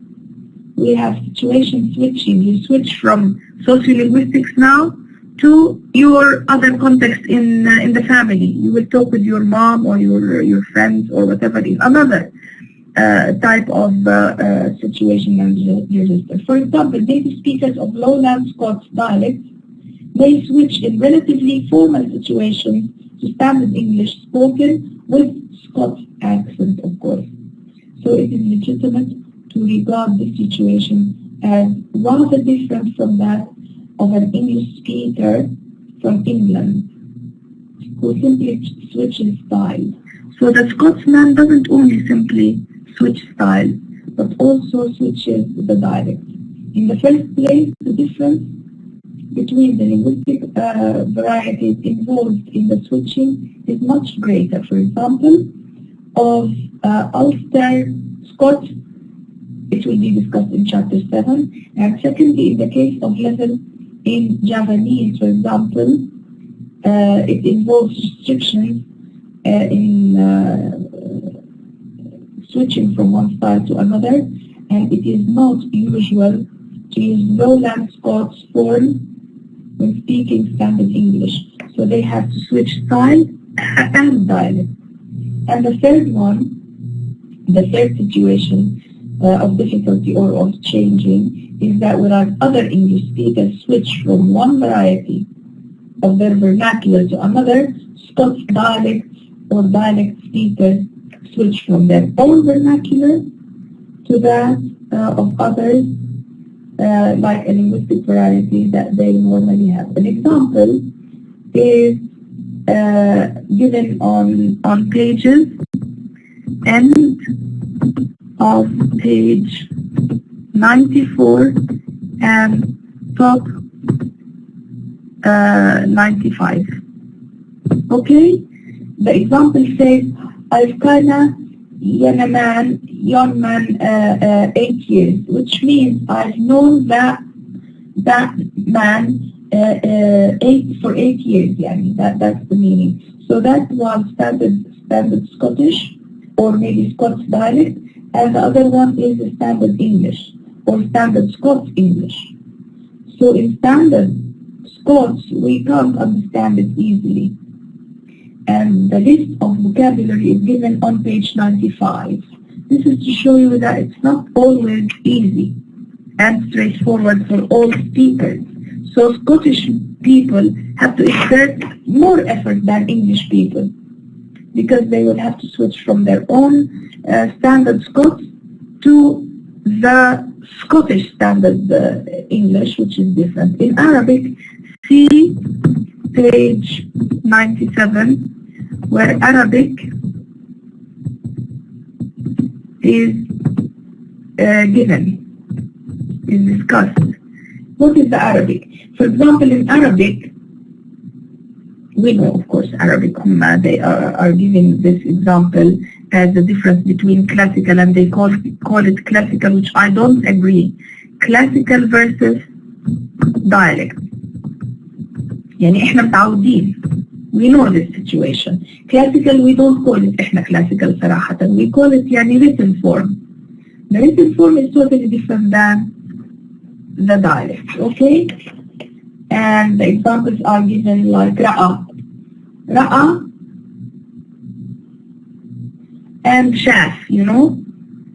We have situation switching. You switch from sociolinguistics now to your other context in the family. You will talk with your mom or your friends or whatever is another type of situation and register. For example, native speakers of lowland Scots dialects may switch in relatively formal situations to standard English spoken with Scots accent, of course. So it is legitimate to regard this situation as rather different from that of an English speaker from England who simply switches styles. So the Scotsman doesn't only simply switch styles, but also switches the dialect. In the first place, the difference between the linguistic varieties involved in the switching is much greater. For example, of Ulster Scots, it will be discussed in chapter 7. And secondly, in the case of level in Javanese, for example, it involves restrictions in switching from one style to another, and it is not usual to use lowland Scots form when speaking standard English. So they have to switch style and dialect. And the third one, the third situation of difficulty or of changing is that whereas other English speakers switch from one variety of their vernacular to another, Scots dialects or dialect speakers switch from their own vernacular to that of others, like a linguistic variety that they normally have. An example is given on pages end of page 94 and top 95. Okay? The example says, I've kinda young man 8 years, which means I've known that man for 8 years, yani. That's the meaning. So that was standard Scottish or maybe Scots dialect, and the other one is standard English or standard Scots English. So in standard Scots, we can't understand it easily. And the list of vocabulary is given on page 95. This is to show you that it's not always easy and straightforward for all speakers. So Scottish people have to exert more effort than English people because they will have to switch from their own standard Scots to the Scottish standard English, which is different. In Arabic, see page 97, where Arabic is given, is discussed. What is the Arabic? For example, in Arabic, we know, of course, Arabic, they are giving this example as the difference between classical, and they call it classical, which I don't agree. Classical versus dialect. يعني احنا متعودين. We know this situation. Classical, we don't call it احنا classical صراحة. We call it يعني written form. The written form is totally different than the dialect, okay? And the examples are given like ra'a and shaf, you know?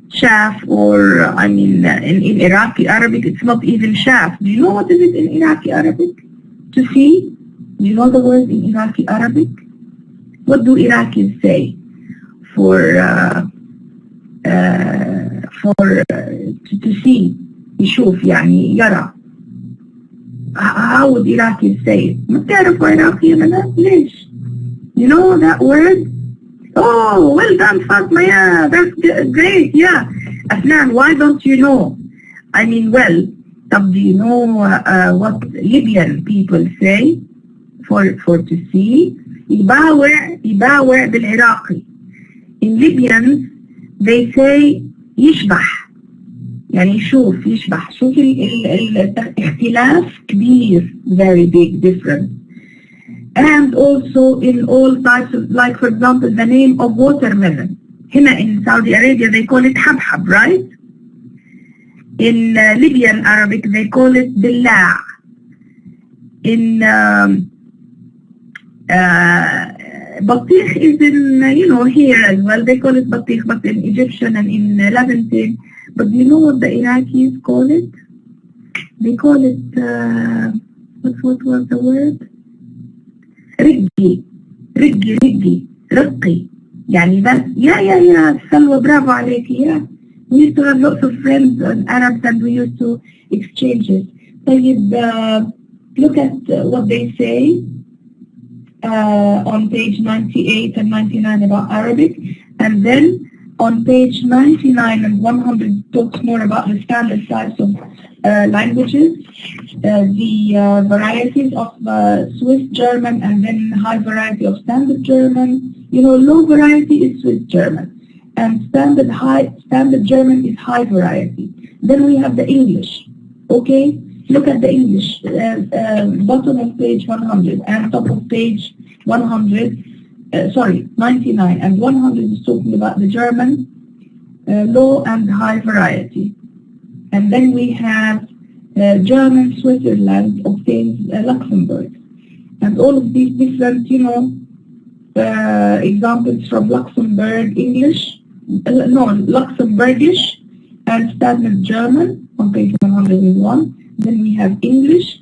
Shaf, or I mean in Iraqi Arabic it's not even shaf. Do you know what is it in Iraqi Arabic? To see? Do you know the word in Iraqi Arabic? What do Iraqis say for to see? يشوف يعني يرى. How would Iraqis say it? ما بتعرفوا عراقي يا بنات ليش? You know that word? Oh, well done, Fatma. Yeah, that's great. Yeah. Afnan, why don't you know? I mean, well, do you know what Libyan people say for to see? يباوع بالعراقي. In Libyans, they say يشبح. يعني يشوف يشبح. شوف الاختلاف كبير, very big difference. And also in all types of, like for example, the name of watermelon. هنا in Saudi Arabia they call it habhab, right? In Libyan Arabic they call it billah. In batikh is in, you know, here as well. They call it batikh, but in Egyptian and in Levantine. But do you know what the Iraqis call it? They call it, what was the word? رقي يعني that's yeah Salwa, bravo عليكي. Yeah, we used to have lots of friends and Arabs and we used to exchange it. طيب, look at what they say on page 98 and 99 about Arabic, and then on page 99 and 100 talks more about the standard types of languages, the varieties of Swiss German, and then high variety of standard German. You know, low variety is Swiss German, and standard German is high variety. Then we have the English. Okay, look at the English, bottom of page 100 and top of page 99 and 100 is talking about the German low and high variety. And then we have German Switzerland obtains Luxembourg. And all of these different, you know, examples from Luxembourg English, Luxembourgish and Standard German on page 101. Then we have English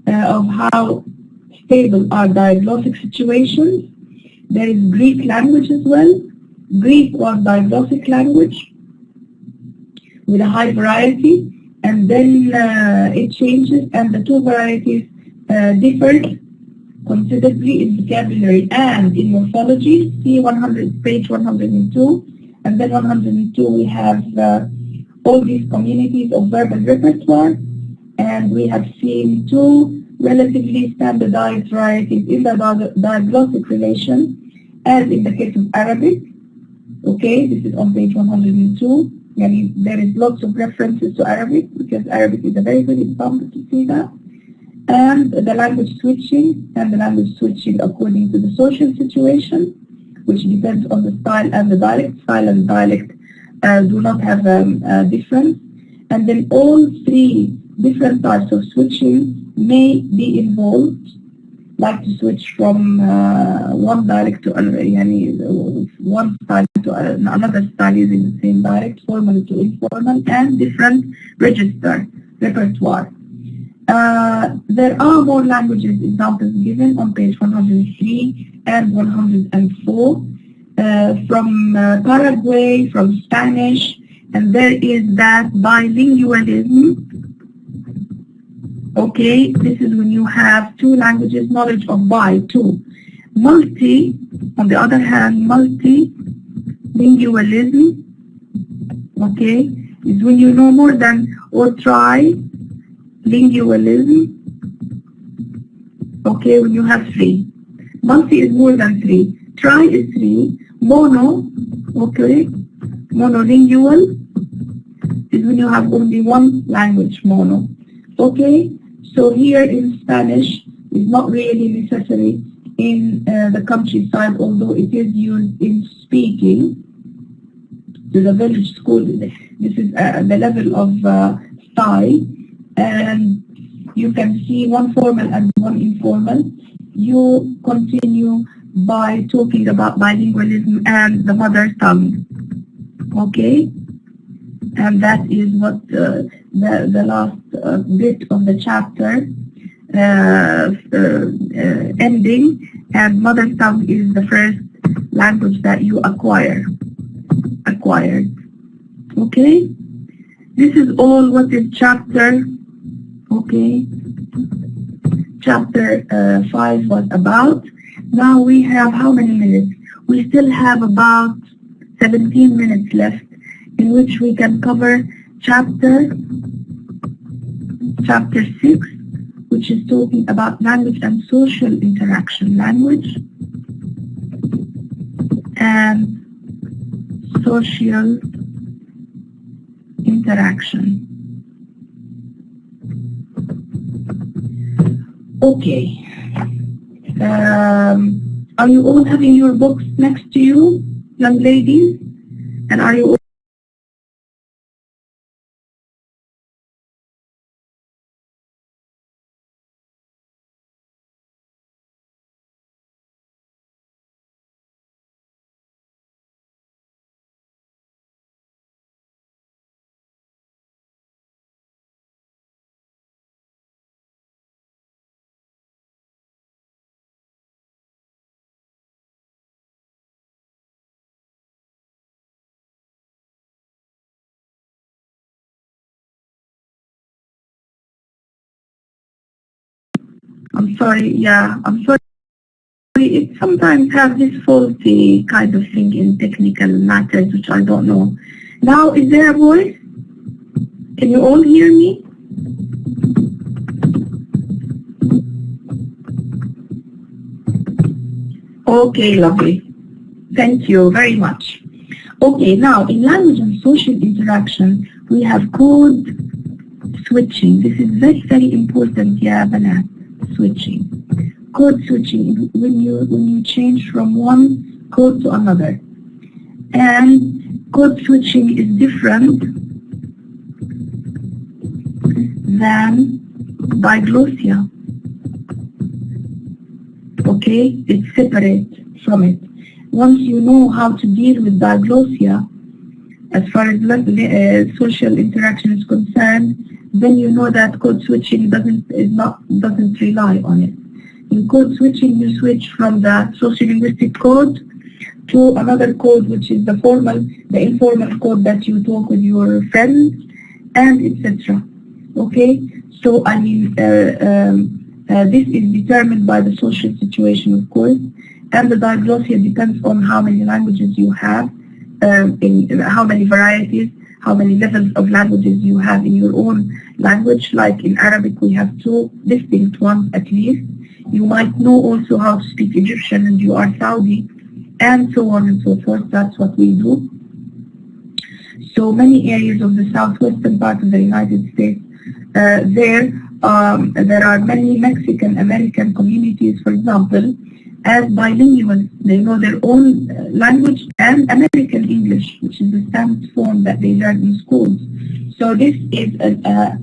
of how stable are diglossic situations. There is Greek language as well. Greek was diglossic language with a high variety, and then it changes, and the two varieties differed considerably in vocabulary and in morphology. See page 102, and then 102 we have all these communities of verbal repertoire, and we have seen two relatively standardized varieties in the diglossic relation, as in the case of Arabic. Okay, this is on page 102. And there is lots of references to Arabic, because Arabic is a very good example to see that. And the language switching, according to the social situation, which depends on the style and the dialect. Style and dialect do not have a difference. And then all three different types of switching may be involved, like to switch from one dialect to another, one style to another style using the same dialect, formal to informal, and different repertoire. There are more languages examples given on page 103 and 104 from Paraguay, from Spanish, and there is that bilingualism. Okay, this is when you have two languages, knowledge of two. Multi, on the other hand, multilingualism, okay, is when you know more than, or trilingualism, okay, when you have three. Multi is more than three. Tri is three. Mono, okay, monolingual is when you have only one language, mono. Okay, so here in Spanish, it's not really necessary in the countryside, although it is used in speaking to the village school. This is the level of style, and you can see one formal and one informal. You continue by talking about bilingualism and the mother tongue. Okay? And that is what the last bit of the chapter ending, and mother tongue is the first language that you acquired. Okay? This is all what is chapter, okay, chapter 5 was about. Now we have how many minutes? We still have about 17 minutes left, in which we can cover chapter 6, which is talking about language and social interaction. Language and social interaction. Okay. Are you all having your books next to you, young ladies? And are you all I'm sorry, it sometimes has this faulty kind of thing in technical matters, which I don't know. Now, is there a voice? Can you all hear me? Okay, lovely. Thank you very much. Okay, now in language and social interaction, we have code switching. This is very, very important, Banat. Switching. Code switching, when you change from one code to another. And code switching is different than diglossia. Okay, it's separate. from it. Once you know how to deal with diglossia, as far as social interaction is concerned, then you know that code switching doesn't rely on it. In code switching, you switch from the sociolinguistic code to another code, which is the informal code that you talk with your friends, and etc. Okay, so I mean, this is determined by the social situation, of course, and the diglossia depends on how many languages you have, in how many varieties, how many levels of languages you have in your own language. Like in Arabic, we have 2 distinct ones at least. You might know also how to speak Egyptian and you are Saudi, and so on and so forth. That's what we do. So many areas of the southwestern part of the United States, there are many Mexican American communities, for example, as bilinguals. They know their own language and American English, which is the standard form that they learn in schools. So this is a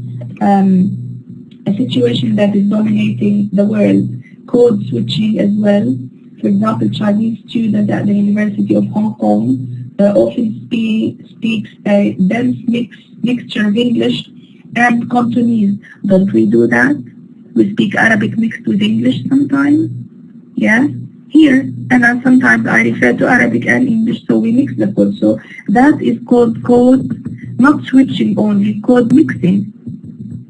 situation that is dominating the world. Code switching as well. For example, Chinese students at the University of Hong Kong often speaks a dense mixture of English and Cantonese. Don't we do that? We speak Arabic mixed with English sometimes. Yes, here, and then sometimes I refer to Arabic and English, so we mix the code. So that is called code, not switching only, code mixing.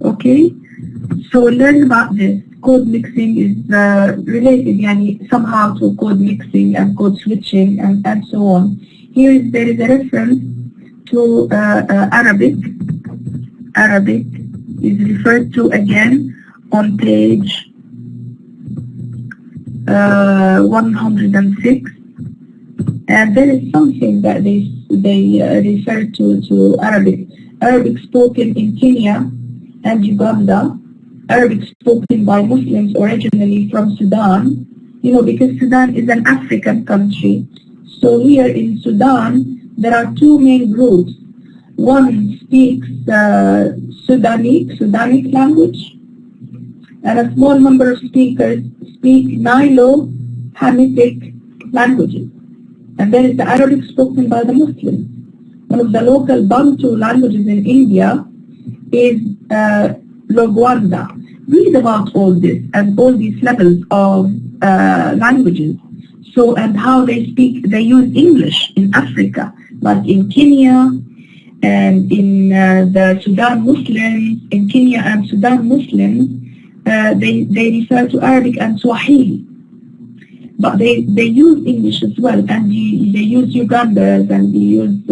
Okay, so learn about this. Code mixing is related somehow to code mixing and code switching and so on. Here there is a reference to Arabic. Arabic is referred to again on page 106, and there is something that they refer to Arabic. Arabic spoken in Kenya and Uganda. Arabic spoken by Muslims originally from Sudan, because Sudan is an African country. So here in Sudan, there are 2 main groups. One speaks Sudanic language, and a small number of speakers speak Nilo-Hamitic languages. And there is the Arabic spoken by the Muslims. One of the local Bantu languages in India is Logwanda. Read about all this and all these levels of languages. So, and how they use English in Africa, like in Kenya and in the Sudan Muslims, in Kenya and Sudan Muslims, they refer to Arabic and Swahili. But they use English as well, and they use Ugandans, and they use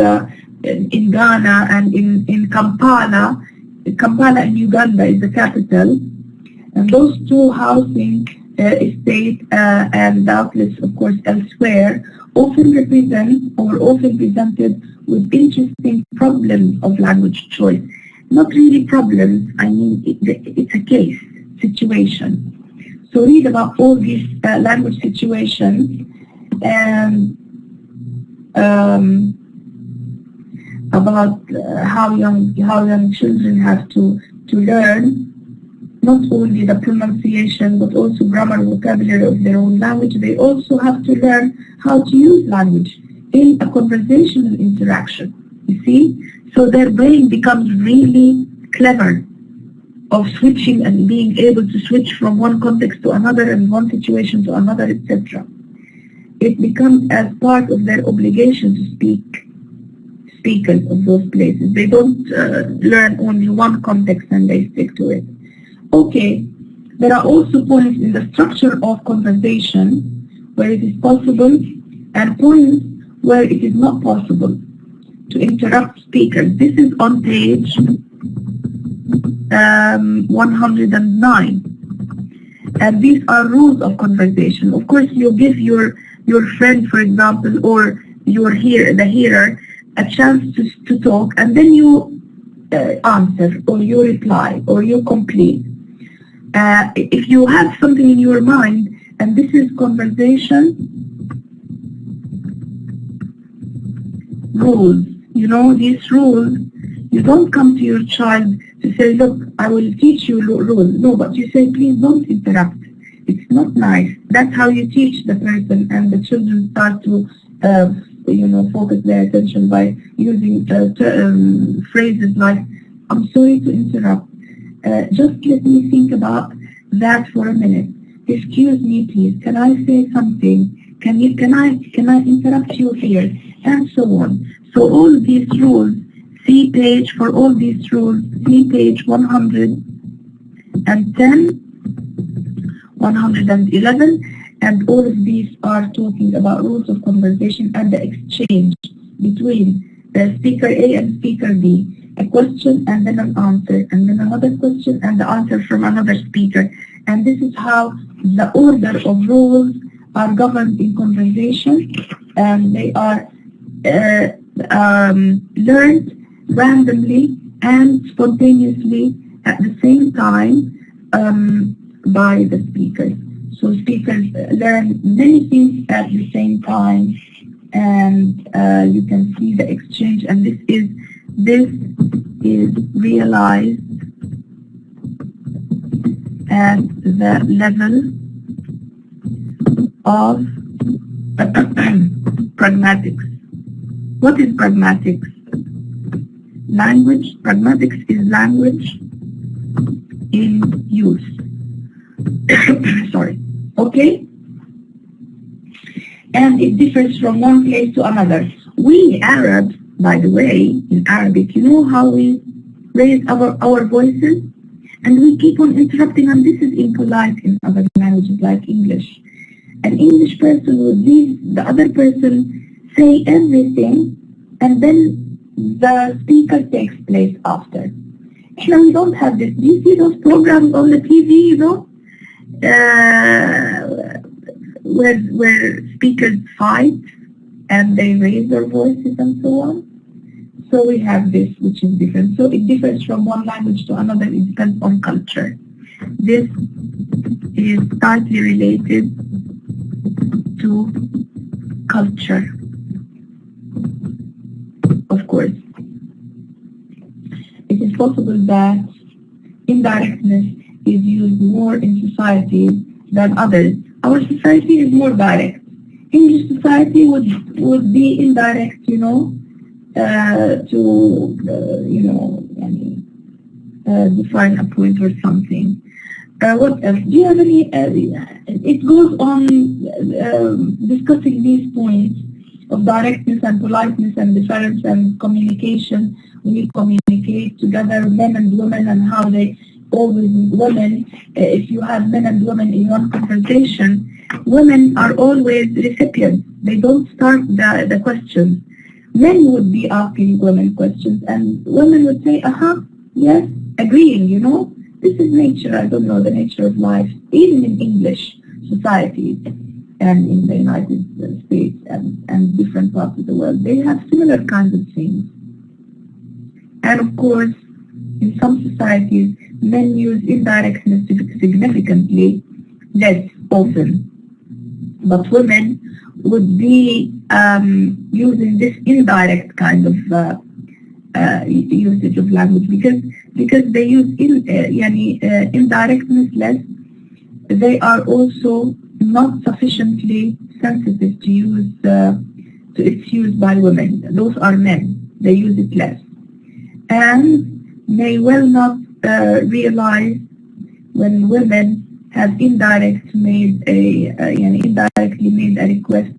in Ghana and in Kampala. Kampala in Uganda is the capital, and those 2 housing estates and outlets, of course, elsewhere, often presented with interesting problems of language choice. Not really problems, I mean, it's a case situation. So read about all these language situations and about how young children have to learn not only the pronunciation but also grammar and vocabulary of their own language. They also have to learn how to use language in a conversational interaction, you see? So their brain becomes really clever of switching and being able to switch from one context to another and one situation to another, etc. It becomes as part of their obligation to speakers of those places. They don't learn only one context and they stick to it. Okay, there are also points in the structure of conversation where it is possible and points where it is not possible to interrupt speakers. This is on page 109. And these are rules of conversation. Of course, you give your friend, for example, or the hearer, a chance to talk, and then you answer, or you reply, or you complete. If you have something in your mind, and this is conversation rules, these rules, you don't come to your child to say, look, I will teach you rules. No, but you say, please don't interrupt. It's not nice. That's how you teach the person, and the children start to, focus their attention by using phrases like, "I'm sorry to interrupt. Just let me think about that for a minute. Excuse me, please. Can I say something? Can I interrupt you here?" And so on. So all these rules, see page for all these rules, see page 110, 111, and all of these are talking about rules of conversation and the exchange between the speaker A and speaker B. A question and then an answer, and then another question and the answer from another speaker. And this is how the order of rules are governed in conversation, and they are learned randomly and spontaneously at the same time by the speakers. So speakers learn many things at the same time, and you can see the exchange, and this is realized at the level of pragmatics. What is pragmatics? Language. Pragmatics is language in use. Sorry. Okay? And it differs from one place to another. We Arabs, by the way, in Arabic, you know how we raise our voices? And we keep on interrupting, and this is impolite in other languages like English. An English person would leave the other person say everything, and then the speaker takes place after. Here we don't have this. Do you see those programs on the TV, where speakers fight and they raise their voices and so on? So we have this, which is different. So it differs from one language to another. It depends on culture. This is tightly related to culture, of course. It is possible that indirectness is used more in societies than others. Our society is more direct. English society would be indirect, define a point or something. What else? Do you have any? It goes on discussing these points of directness and politeness and difference and communication. When you communicate together, men and women, and how they always women. If you have men and women in one conversation, women are always recipients. They don't start the questions. Men would be asking women questions, and women would say, yes, agreeing, This is nature, I don't know, the nature of life, even in English societies and in the United States and different parts of the world. They have similar kinds of things. And of course, in some societies, men use indirectness significantly less often. But women would be using this indirect kind of usage of language because they use indirectness less. They are also not sufficiently sensitive to its use by women. Those are men. They use it less, and may well not realize when women have indirectly made a request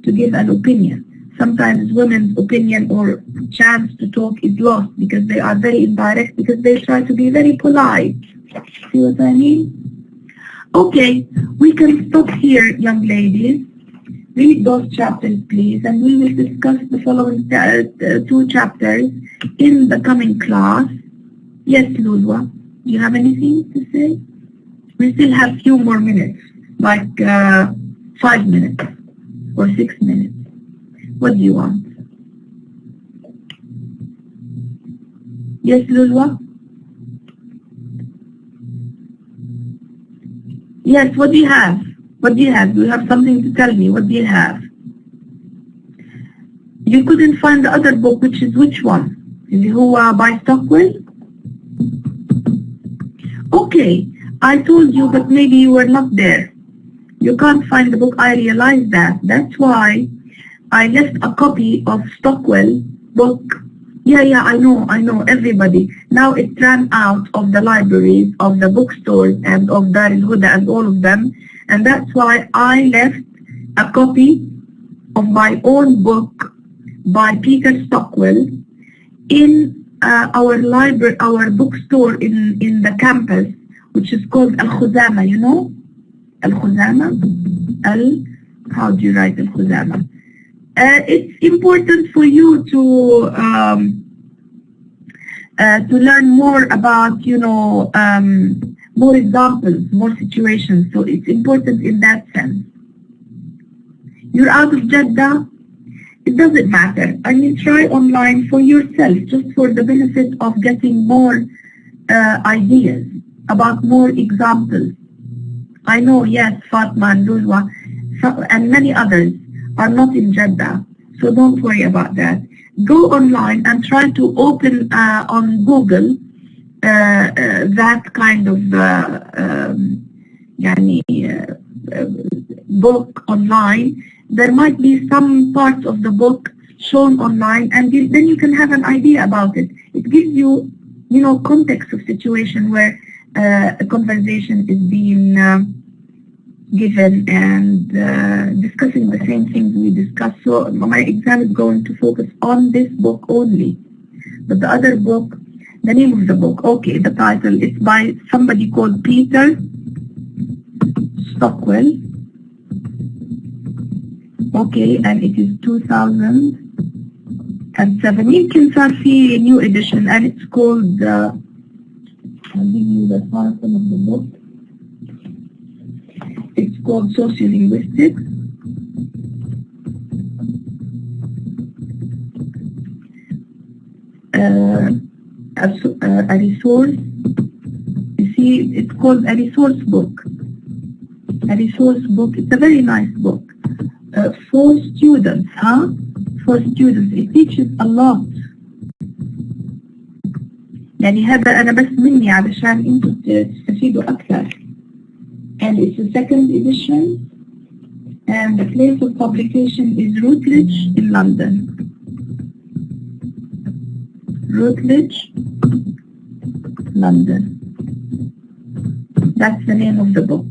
to give an opinion. Sometimes women's opinion or chance to talk is lost because they are very indirect, because they try to be very polite. See what I mean? Okay, we can stop here, young ladies. Read those chapters, please, and we will discuss the following two chapters in the coming class. Yes, Lulwa, do you have anything to say? We still have few more minutes, like 5 minutes or 6 minutes. What do you want? Yes, Lulwa? Yes, what do you have? What do you have? Do you have something to tell me? What do you have? You couldn't find the other book, which is which one? Is it by Stockwell? Okay, I told you, but maybe you were not there. You can't find the book. I realize that. That's why I left a copy of Stockwell book. Yeah, I know, everybody. Now it ran out of the libraries, of the bookstores, and of Dar al-Huda and all of them. And that's why I left a copy of my own book by Peter Stockwell in our library, our bookstore in the campus, which is called Al-Khuzama, you know? Al-Khuzama? How do you write Al-Khuzama? It's important for you to learn more about, you know, more examples, more situations. So it's important in that sense. You're out of Jeddah, it doesn't matter. I mean, try online for yourself, just for the benefit of getting more ideas, about more examples. I know, yes, Fatma and Lulwa and many others are not in Jeddah, so don't worry about that. Go online and try to open on Google that kind of book online. There might be some parts of the book shown online, and then you can have an idea about it. It gives you, you know, context of situation where a conversation is being given and discussing the same things we discussed. So my exam is going to focus on this book only. But the other book, the name of the book, okay, the title, it's by somebody called Peter Stockwell. Okay, and it is 2007. يمكن صار في new edition, and it's called, I'll give you the title of the book. It's called Sociolinguistics. A resource. You see, it's called a resource book. A resource book. It's a very nice book. For students, For students. It teaches a lot. يعني هذا أنا بس مني علشان أنتوا تستفيدوا أكثر. And it's a second edition, and the place of publication is Routledge in London. Routledge, London. That's the name of the book.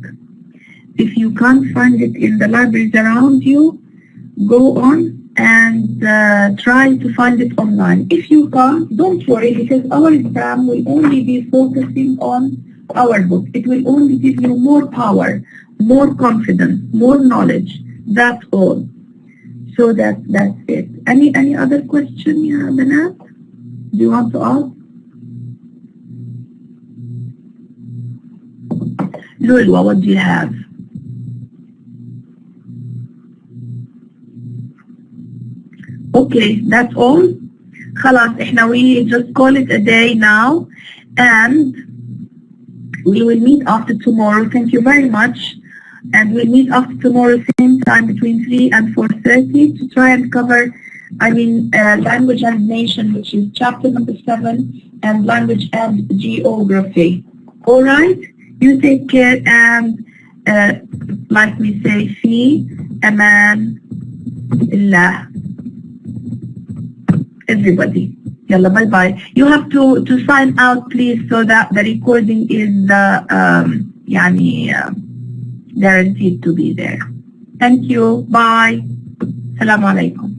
If you can't find it in the libraries around you, go on and try to find it online. If you can't, don't worry, because our exam will only be focusing on our book. It will only give you more power, more confidence, more knowledge. That's all. So that's it. Any other question, ya Banat? Do you want to ask? Lulwa, what do you have? Okay, that's all. خلاص, we just call it a day now, and we will meet after tomorrow. Thank you very much. And we'll meet after tomorrow, same time, between 3 and 4:30, to try and cover, language and nation, which is chapter number 7, and language and geography. All right? You take care, and like we say, fi aman illah. Everybody. Yalla, bye-bye. You have to sign out, please, so that the recording is guaranteed to be there. Thank you. Bye. Assalamu alaikum.